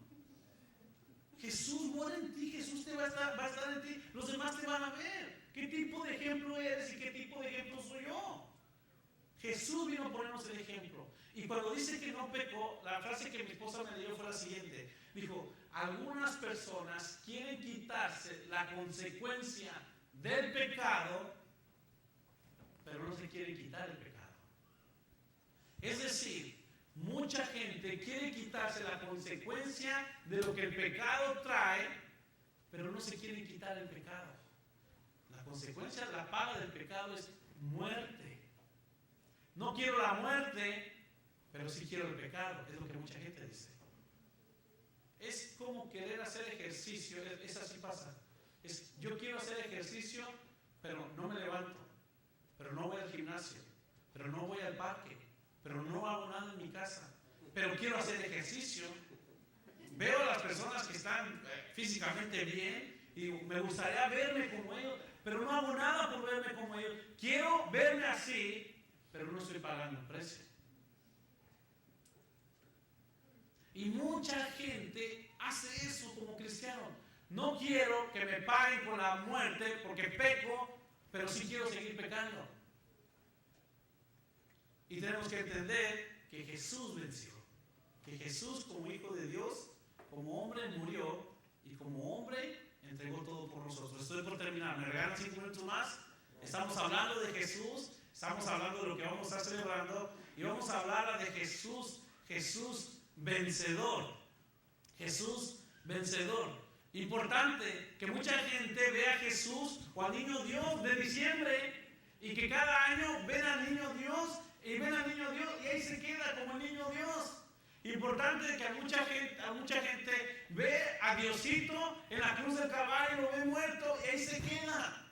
Jesús muere en ti, Jesús va a estar en ti. Los demás te van a ver. ¿Qué tipo de ejemplo eres y qué tipo de ejemplo soy yo? Jesús vino a ponernos el ejemplo. Y cuando dice que no pecó, la frase que mi esposa me dio fue la siguiente. Dijo: algunas personas quieren quitarse la consecuencia del pecado, pero no se quieren quitar el pecado. Es decir, mucha gente quiere quitarse la consecuencia de lo que el pecado trae, pero no se quiere quitar el pecado. La consecuencia, la paga del pecado es muerte. No quiero la muerte, pero sí quiero el pecado. Es lo que mucha gente dice. Es como querer hacer ejercicio. Es así pasa. Yo quiero hacer ejercicio, pero no me levanto. Pero no voy al gimnasio. Pero no voy al parque. Pero no hago nada en mi casa. Pero quiero hacer ejercicio. Veo a las personas que están físicamente bien y me gustaría verme como ellos, pero no hago nada por verme como ellos. Quiero verme así, pero no estoy pagando un precio. Y mucha gente hace eso como cristiano. No quiero que me paguen con la muerte porque peco, pero sí quiero seguir pecando. Y tenemos que entender que Jesús venció. Que Jesús, como Hijo de Dios, como hombre murió y como hombre entregó todo por nosotros. Estoy por terminar. ¿Me regalan 5 minutos más? Estamos hablando de Jesús. Estamos hablando de lo que vamos a estar celebrando. Y vamos a hablar de Jesús. Jesús vencedor. Jesús vencedor. Importante que mucha gente vea a Jesús o al niño Dios de diciembre y que cada año ven al niño Dios y ven al niño Dios y ahí se queda como el niño Dios. Importante que a mucha gente ve a Diosito en la cruz del Calvario, lo ve muerto y ahí se queda.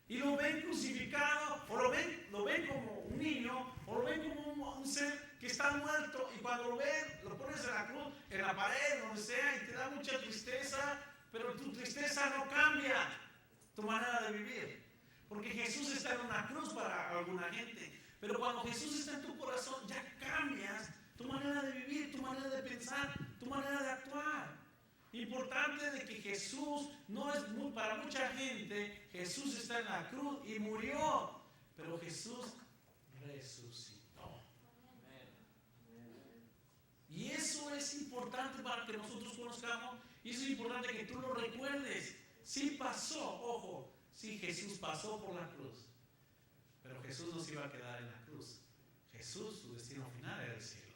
Y lo ven crucificado, o lo ven como un niño, o lo ven como un ser que está muerto. Y cuando lo ven, lo pones en la cruz, en la pared, donde sea, y te da mucha tristeza, pero tu tristeza no cambia tu manera de vivir. Porque Jesús está en una cruz para alguna gente. Pero cuando Jesús está en tu corazón, ya cambias tu manera de vivir, tu manera de pensar, tu manera de actuar. Importante de que Jesús no es para mucha gente. Jesús está en la cruz y murió, pero Jesús resucitó. Y eso es importante para que nosotros conozcamos, y eso es importante que tú lo recuerdes. Sí pasó, ojo, sí, Jesús pasó por la cruz, pero Jesús no se iba a quedar en la cruz. Jesús, su destino final era el cielo.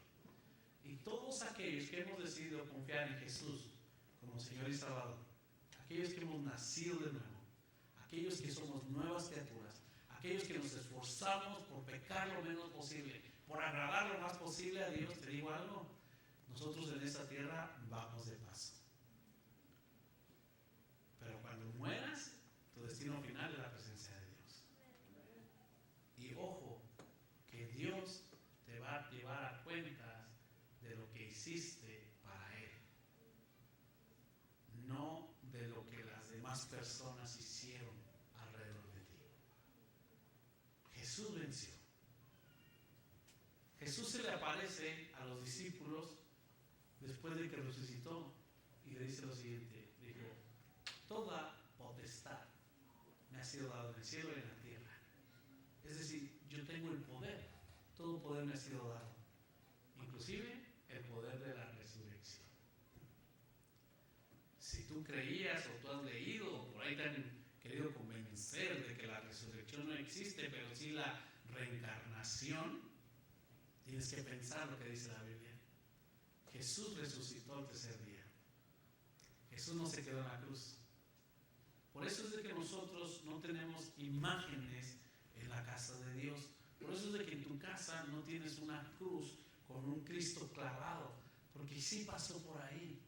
Y todos aquellos que hemos decidido confiar en Jesús como Señor y Salvador, aquellos que hemos nacido de nuevo, aquellos que somos nuevas criaturas, aquellos que nos esforzamos por pecar lo menos posible, por agradar lo más posible a Dios, te digo algo, nosotros en esta tierra vamos de paso. Pero cuando mueras, tu destino final es la presencia de Dios. Y ojo, que Dios te va a llevar a cuentas de lo que hiciste para Él, no de lo que las demás personas hicieron alrededor de ti. Jesús venció. Jesús se le aparece a los discípulos después de que resucitó y le dice lo siguiente, dijo, toda potestad me ha sido dado en el cielo y en la tierra. Es decir, yo tengo el poder, todo poder me ha sido dado, inclusive el poder de la resurrección. Si tú creías o tú has leído o por ahí te han querido convencer de que la resurrección no existe, pero sí la reencarnación, tienes que pensar lo que dice la Biblia. Jesús resucitó al tercer día. Jesús no se quedó en la cruz. Por eso es de que nosotros no tenemos imágenes en la casa de Dios. Por eso es de que en tu casa no tienes una cruz con un Cristo clavado, porque sí pasó por ahí,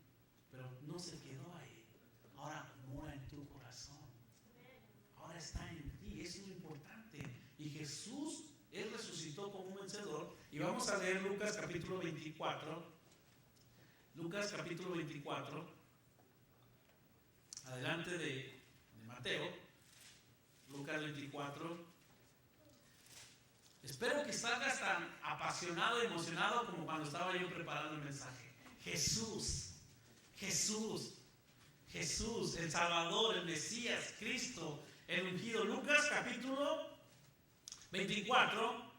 pero no se quedó ahí. Ahora mora en tu corazón. Ahora está en ti, eso es lo importante. Y Jesús, Él resucitó como un vencedor. Y vamos a leer Lucas capítulo 24. Lucas capítulo 24, adelante de Mateo. Lucas 24. Espero que salgas tan apasionado, emocionado como cuando estaba yo preparando el mensaje. Jesús, Jesús, Jesús, el Salvador, el Mesías, Cristo, el ungido. Lucas capítulo 24,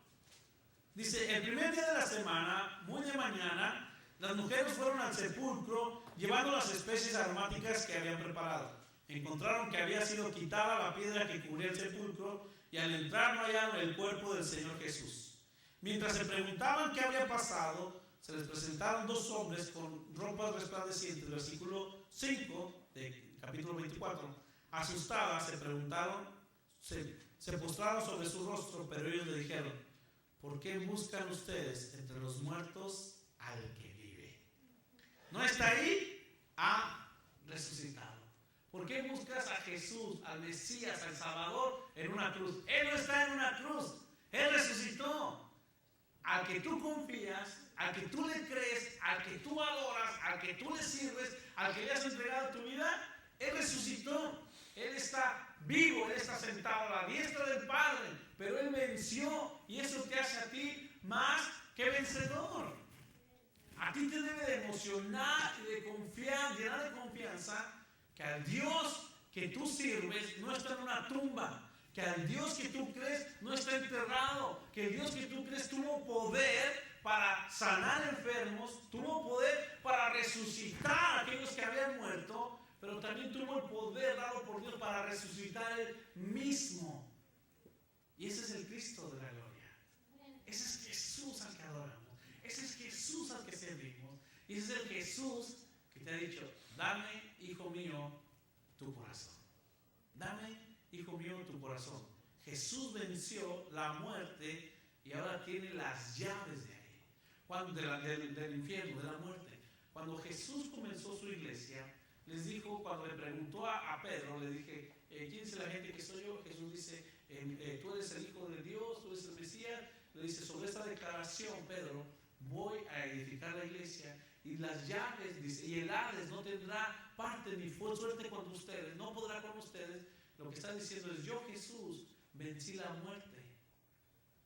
dice, el primer día de la semana, muy de mañana, las mujeres fueron al sepulcro llevando las especies aromáticas que habían preparado. Encontraron que había sido quitada la piedra que cubría el sepulcro y al entrar no hallaron el cuerpo del Señor Jesús. Mientras se preguntaban qué había pasado, se les presentaron dos hombres con ropas resplandecientes. Versículo 5 del capítulo 24. Asustadas se preguntaron, se postraron sobre su rostro, pero ellos le dijeron: ¿por qué buscan ustedes entre los muertos al que vive? No está ahí, ha resucitado. ¿Por qué buscas a Jesús, al Mesías, al Salvador en una cruz? Él no está en una cruz, Él resucitó. Al que tú confías, al que tú le crees, al que tú adoras, al que tú le sirves, al que le has entregado tu vida, Él resucitó. Él está vivo, Él está sentado a la diestra del Padre, pero Él venció, y eso te hace a ti más que vencedor. A ti te debe de emocionar y de confiar, llenar de confianza, que al Dios que tú sirves no está en una tumba, que al Dios que tú crees no está enterrado, que el Dios que tú crees tuvo poder para sanar enfermos, tuvo poder para resucitar a aquellos que habían muerto, pero también tuvo el poder dado por Dios para resucitar Él mismo. Y ese es el Cristo de la gloria. Ese es Jesús al que adoramos. Ese es Jesús al que servimos. Y ese es el Jesús que te ha dicho: dame, hijo mío, tu corazón. Dame, hijo mío, tu corazón. Jesús venció la muerte y ahora tiene las llaves de ahí, del infierno, de la muerte. Cuando Jesús comenzó su iglesia, les dijo, cuando le preguntó a Pedro, le dije: ¿quién dice la gente que soy yo? Jesús dice: tú eres el Hijo de Dios, tú eres el Mesías. Le dice: sobre esta declaración, Pedro, voy a edificar la iglesia, y las llaves, dice, y el Hades no tendrá parte ni suerte con ustedes, no podrá con ustedes. Lo que está diciendo es: yo, Jesús, vencí la muerte.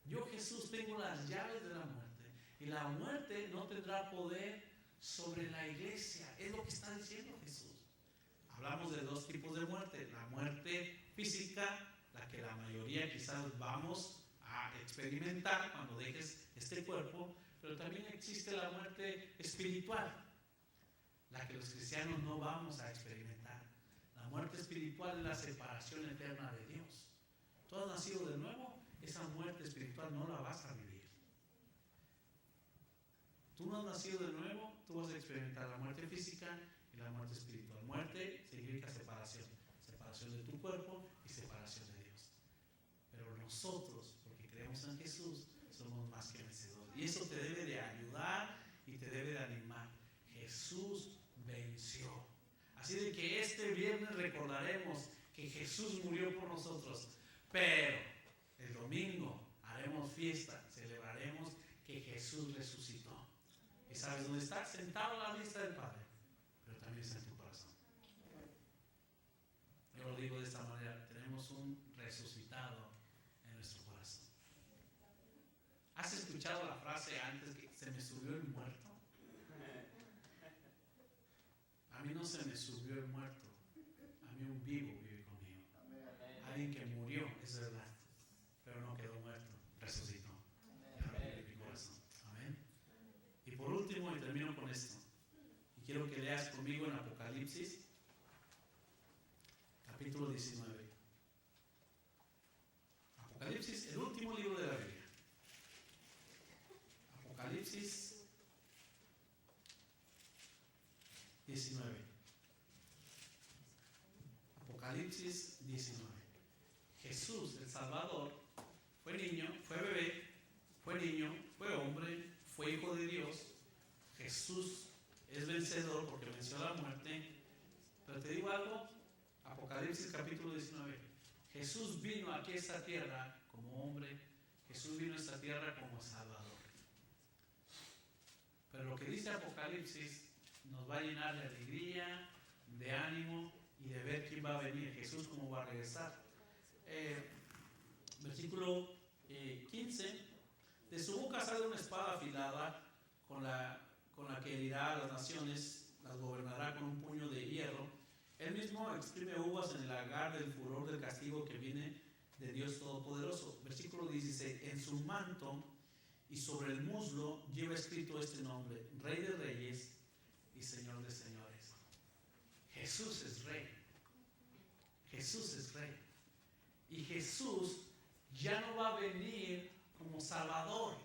Yo, Jesús, tengo las llaves de la muerte, y la muerte no tendrá poder sobre la iglesia. Es lo que está diciendo Jesús. Hablamos de dos tipos de muerte: la muerte física, la que la mayoría quizás vamos a experimentar cuando dejes este cuerpo, pero también existe la muerte espiritual, la que los cristianos no vamos a experimentar. La muerte espiritual es la separación eterna de Dios. Tú has nacido de nuevo, esa muerte espiritual no la vas a vivir. Tú no has nacido de nuevo, tú vas a experimentar la muerte física y la muerte espiritual. Muerte significa separación, separación de tu cuerpo y separación de Dios. Pero nosotros, porque creemos en Jesús, somos más que vencedores. Y eso te debe de ayudar y te debe de animar. Jesús venció. Así de que este viernes recordaremos que Jesús murió por nosotros, pero el domingo haremos fiesta, celebraremos que Jesús resucitó. ¿Y sabes dónde está? Sentado a la diestra del Padre, pero también está en tu corazón. Yo lo digo de esta manera: tenemos un resucitado en nuestro corazón. ¿Has escuchado la frase antes que se me subió el muerto? A mí no se me subió el muerto, a mí un vivo vive conmigo. Alguien que murió, es verdad, pero no quedó muerto, resucitó. Y ahora vive en mi corazón. Amén. Y por último, y termino con esto, y quiero que leas conmigo en Apocalipsis, capítulo 19. Apocalipsis, el último libro de la Biblia. Apocalipsis 19. Apocalipsis 19. Jesús, el Salvador, fue niño, fue bebé, fue niño, fue hombre, fue hijo de Dios. Jesús es vencedor porque venció la muerte. Pero te digo algo: Apocalipsis capítulo 19. Jesús vino aquí a esta tierra como hombre. Jesús vino a esta tierra como Salvador. Pero lo que dice Apocalipsis nos va a llenar de alegría, de ánimo y de ver quién va a venir. Jesús cómo va a regresar. Versículo 15. De su boca sale una espada afilada, con la que herirá a las naciones, las gobernará con un puño de hierro. Él mismo exprime uvas en el lagar del furor del castigo que viene de Dios Todopoderoso. Versículo 16. En su manto y sobre el muslo lleva escrito este nombre: Rey de Reyes y Señor de Señores. Jesús es Rey. Jesús es Rey. Y Jesús ya no va a venir como Salvador.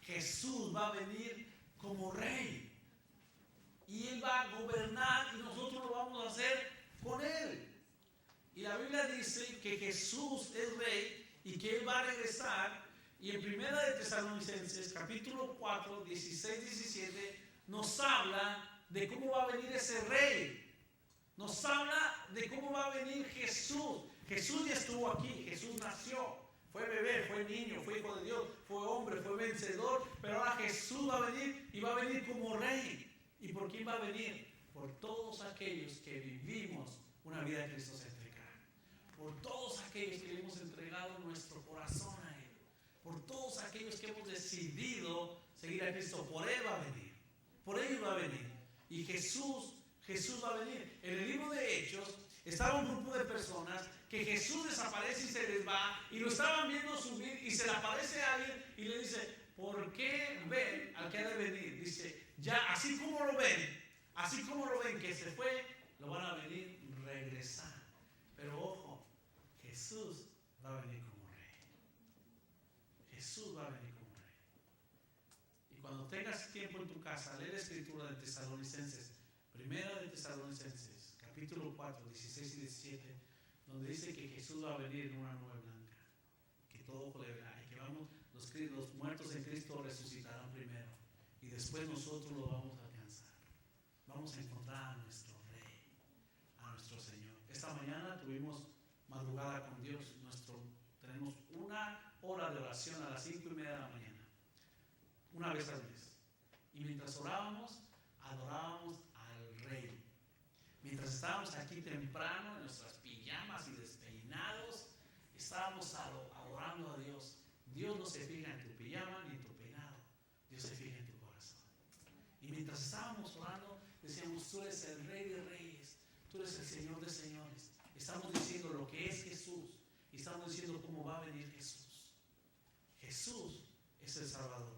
Jesús va a venir como rey. Y Él va a gobernar y nosotros lo vamos a hacer con Él. Y la Biblia dice que Jesús es rey y que Él va a regresar. Y en Primera de Tesalonicenses, capítulo 4, 16, 17, nos habla de cómo va a venir ese rey. Nos habla de cómo va a venir Jesús. Jesús ya estuvo aquí, Jesús nació. Fue bebé, fue niño, fue hijo de Dios, fue hombre, fue vencedor. Pero ahora Jesús va a venir y va a venir como rey. ¿Y por quién va a venir? Por todos aquellos que vivimos una vida cristocéntrica. Por todos aquellos que le hemos entregado nuestro corazón a Él. Por todos aquellos que hemos decidido seguir a Cristo. Por Él va a venir. Por Él va a venir. Y Jesús va a venir. En el libro de Hechos estaba un grupo de personas que Jesús desaparece y se les va. Y lo estaban viendo subir y se le aparece a alguien y le dice: ¿por qué ven al que ha de venir? Dice: ya, así como lo ven que se fue, lo van a venir regresar. Pero ojo, Jesús va a venir como rey. Jesús va a venir como rey. Y cuando tengas tiempo en tu casa, lee la escritura de Tesalonicenses, Primera de Tesalonicenses, capítulo 4, 16 y 17, donde dice que Jesús va a venir en una nube blanca, que todo ojo le verá, y que los muertos en Cristo resucitarán primero, y después nosotros lo vamos a alcanzar. Vamos a encontrar a nuestro Rey, a nuestro Señor. Esta mañana tuvimos madrugada con Dios. Tenemos una hora de oración a las 5:30 de la mañana, una vez al mes. Y mientras orábamos, adorábamos al Rey. Mientras estábamos aquí temprano en nuestras pijamas y despeinados, estábamos adorando a Dios. Dios no se fija en tu pijama ni en tu peinado. Dios se fija en tu corazón. Y mientras estábamos orando, decíamos: tú eres el Rey de Reyes, tú eres el Señor de Señores. Estamos diciendo lo que es Jesús y estamos diciendo cómo va a venir Jesús. Jesús es el Salvador.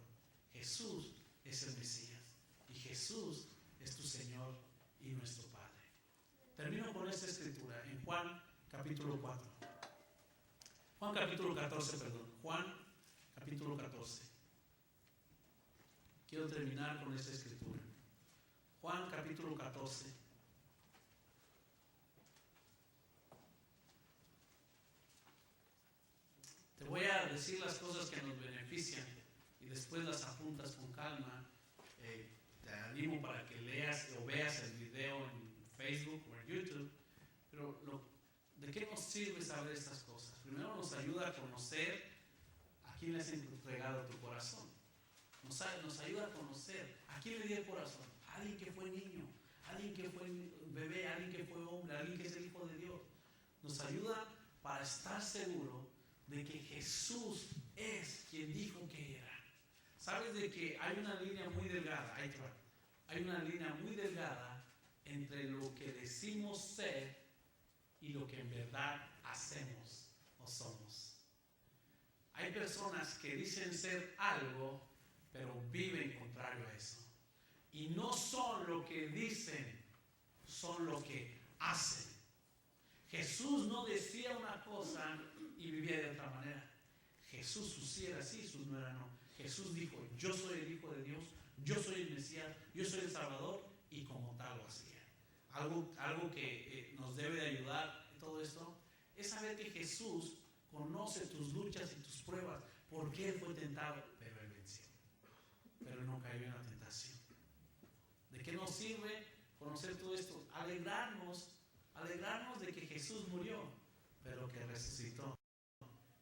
Jesús es el Mesías. Y Jesús es tu Señor y nuestro Padre. Termino con esta escritura en Juan capítulo 4. Juan capítulo 14, perdón. Juan capítulo 14. Quiero terminar con esta escritura. Juan capítulo 14. Te voy a decir las cosas que nos benefician y después las apuntas con calma. Te animo para que leas o veas el video en Facebook o en YouTube. Pero ¿de qué nos sirve saber estas cosas? Primero, nos ayuda a conocer a quién le has entregado tu corazón. Nos ayuda a conocer a quién le di el corazón. A alguien que fue niño, a alguien que fue bebé, a alguien que fue hombre, a alguien que es el Hijo de Dios. Nos ayuda para estar seguro de que Jesús es quien dijo que era. Sabes de que hay una línea muy delgada, hay una línea muy delgada entre lo que decimos ser y lo que en verdad hacemos o somos. Hay personas que dicen ser algo, pero viven contrario a eso. Y no son lo que dicen, son lo que hacen. Jesús no decía una cosa y vivía de otra manera. Jesús, sus sí era sí, sus no era no. Jesús dijo: yo soy el Hijo de Dios, yo soy el Mesías, yo soy el Salvador, y como tal lo hacía. Algo que nos debe de ayudar en todo esto es saber que Jesús conoce tus luchas y tus pruebas, porque Él fue tentado, pero Él venció. Pero no cayó en la tentación. ¿De qué nos sirve conocer todo esto? Alegrarnos de que Jesús murió, pero que resucitó.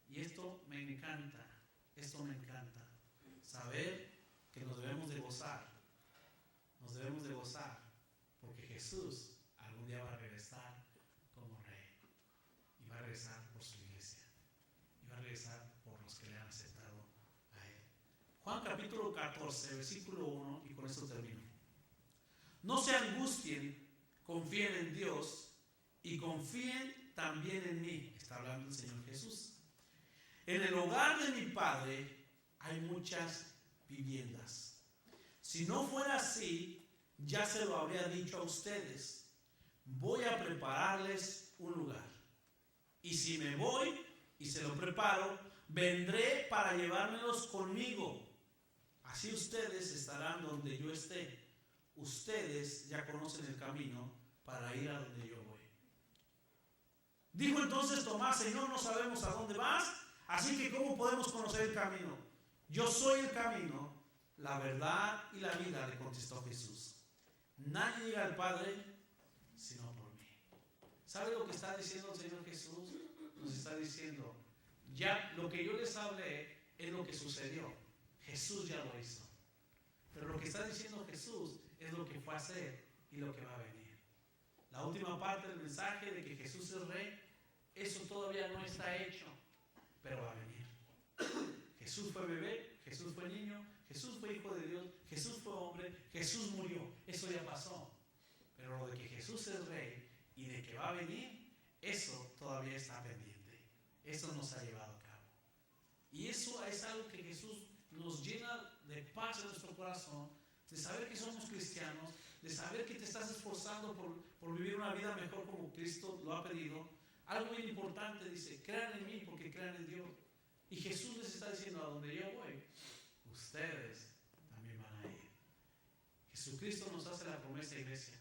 Y esto me encanta, saber que nos debemos de gozar, porque Jesús algún día va a regresar como Rey, y va a regresar por su iglesia, y va a regresar por los que le han aceptado a Él. Juan capítulo 14, versículo 1, y con esto termino. No se angustien, confíen en Dios y confíen también en mí. Está hablando el Señor Jesús. En el hogar de mi Padre hay muchas viviendas. Si no fuera así, ya se lo habría dicho a ustedes. Voy a prepararles un lugar. Y si me voy y se lo preparo, vendré para llevármelos conmigo, así ustedes estarán donde yo esté. Ustedes ya conocen el camino para ir a donde yo voy. Dijo entonces Tomás: Señor, no sabemos a dónde vas, así que ¿cómo podemos conocer el camino? Yo soy el camino, la verdad y la vida, le contestó Jesús. Nadie llega al Padre sino por mí. ¿Sabe lo que está diciendo el Señor Jesús? Nos está diciendo: ya lo que yo les hablé es lo que sucedió. Jesús ya lo hizo. Pero lo que está diciendo Jesús es lo que fue a hacer y lo que va a venir. La última parte del mensaje de que Jesús es rey, eso todavía no está hecho, pero va a venir. Jesús fue bebé, Jesús fue niño, Jesús fue hijo de Dios, Jesús fue hombre, Jesús murió. Eso ya pasó. Pero lo de que Jesús es rey y de que va a venir, eso todavía está pendiente. Eso nos ha llevado a cabo. Y eso es algo que Jesús nos llena de paz en nuestro corazón, de saber que somos cristianos, de saber que te estás esforzando por vivir una vida mejor como Cristo lo ha pedido. Algo muy importante, dice: crean en mí porque crean en Dios. Y Jesús les está diciendo: a donde yo voy, ustedes también van a ir. Jesucristo nos hace la promesa, iglesia,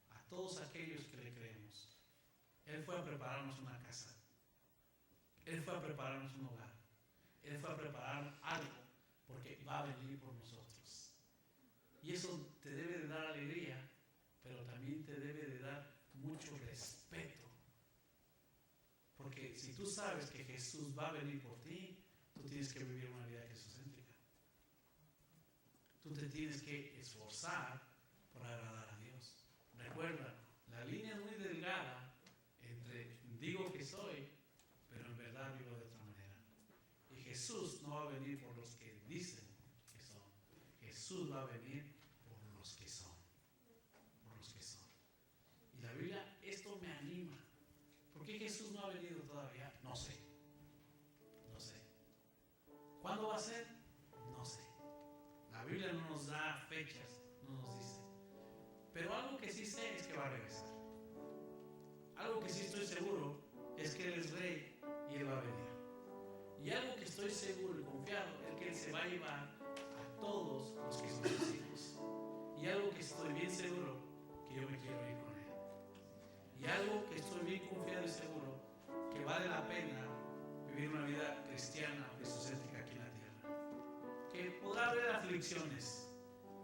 a todos aquellos que le creemos. Él fue a prepararnos una casa. Él fue a prepararnos un hogar. Él fue a preparar algo, porque va a venir por nosotros. Y eso te debe de dar alegría, pero también te debe de dar mucho respeto. Porque si tú sabes que Jesús va a venir por ti, tú tienes que vivir una vida jesocéntrica. Tú te tienes que esforzar por agradar a Dios. Recuerda, la línea es muy delgada entre digo que soy, pero en verdad vivo de otra manera. Y Jesús no va a venir por los que dicen que son. Jesús va a venir por los que son. Por los que son. Y la Biblia, esto me anima. ¿Por qué Jesús no ha venido todavía? No sé. No sé. ¿Cuándo va a ser? No sé. La Biblia no nos da fechas, no nos dice. Pero algo que sí sé es que va a regresar. Algo que sí estoy seguro es que Él es rey y Él va a venir. Y algo que estoy seguro y confiado es que Él se va a llevar a todos los que son sus hijos. Y algo que estoy bien seguro, que yo me quiero ir con Él. Y algo que estoy bien confiado y seguro, que vale la pena vivir una vida cristiana o cristocéntrica aquí en la tierra. Que podrá haber aflicciones,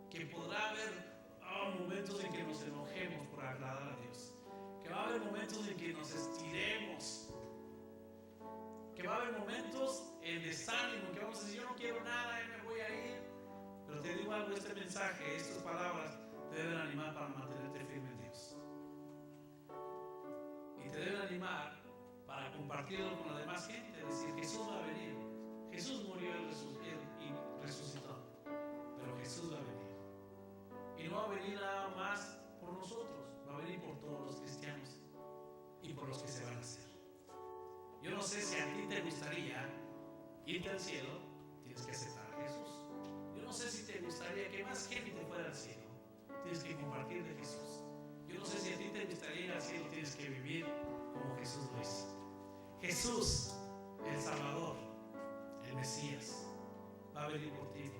que podrá haber momentos en que nos enojemos por agradar a Dios, que va a haber momentos en que nos estiremos, que va a haber momentos en desánimo, que vamos a decir: yo no quiero nada, me voy a ir. Pero te digo algo: este mensaje, estas palabras te deben animar para mantenerte firme en Dios. Y te deben animar para compartirlo con la demás gente. Decir: Jesús va a venir. Jesús murió y resucitó. Pero Jesús va a venir. Y no va a venir nada más por nosotros. Va a venir por todos los cristianos y por los que se van a hacer. Yo no sé si a ti te gustaría irte al cielo. Tienes que aceptar a Jesús. Yo no sé si te gustaría que más gente fuera al cielo. Tienes que compartir de Jesús. Yo no sé si a ti te gustaría ir al cielo. Tienes que vivir como Jesús lo hizo. Jesús, el Salvador, el Mesías, va a venir por ti.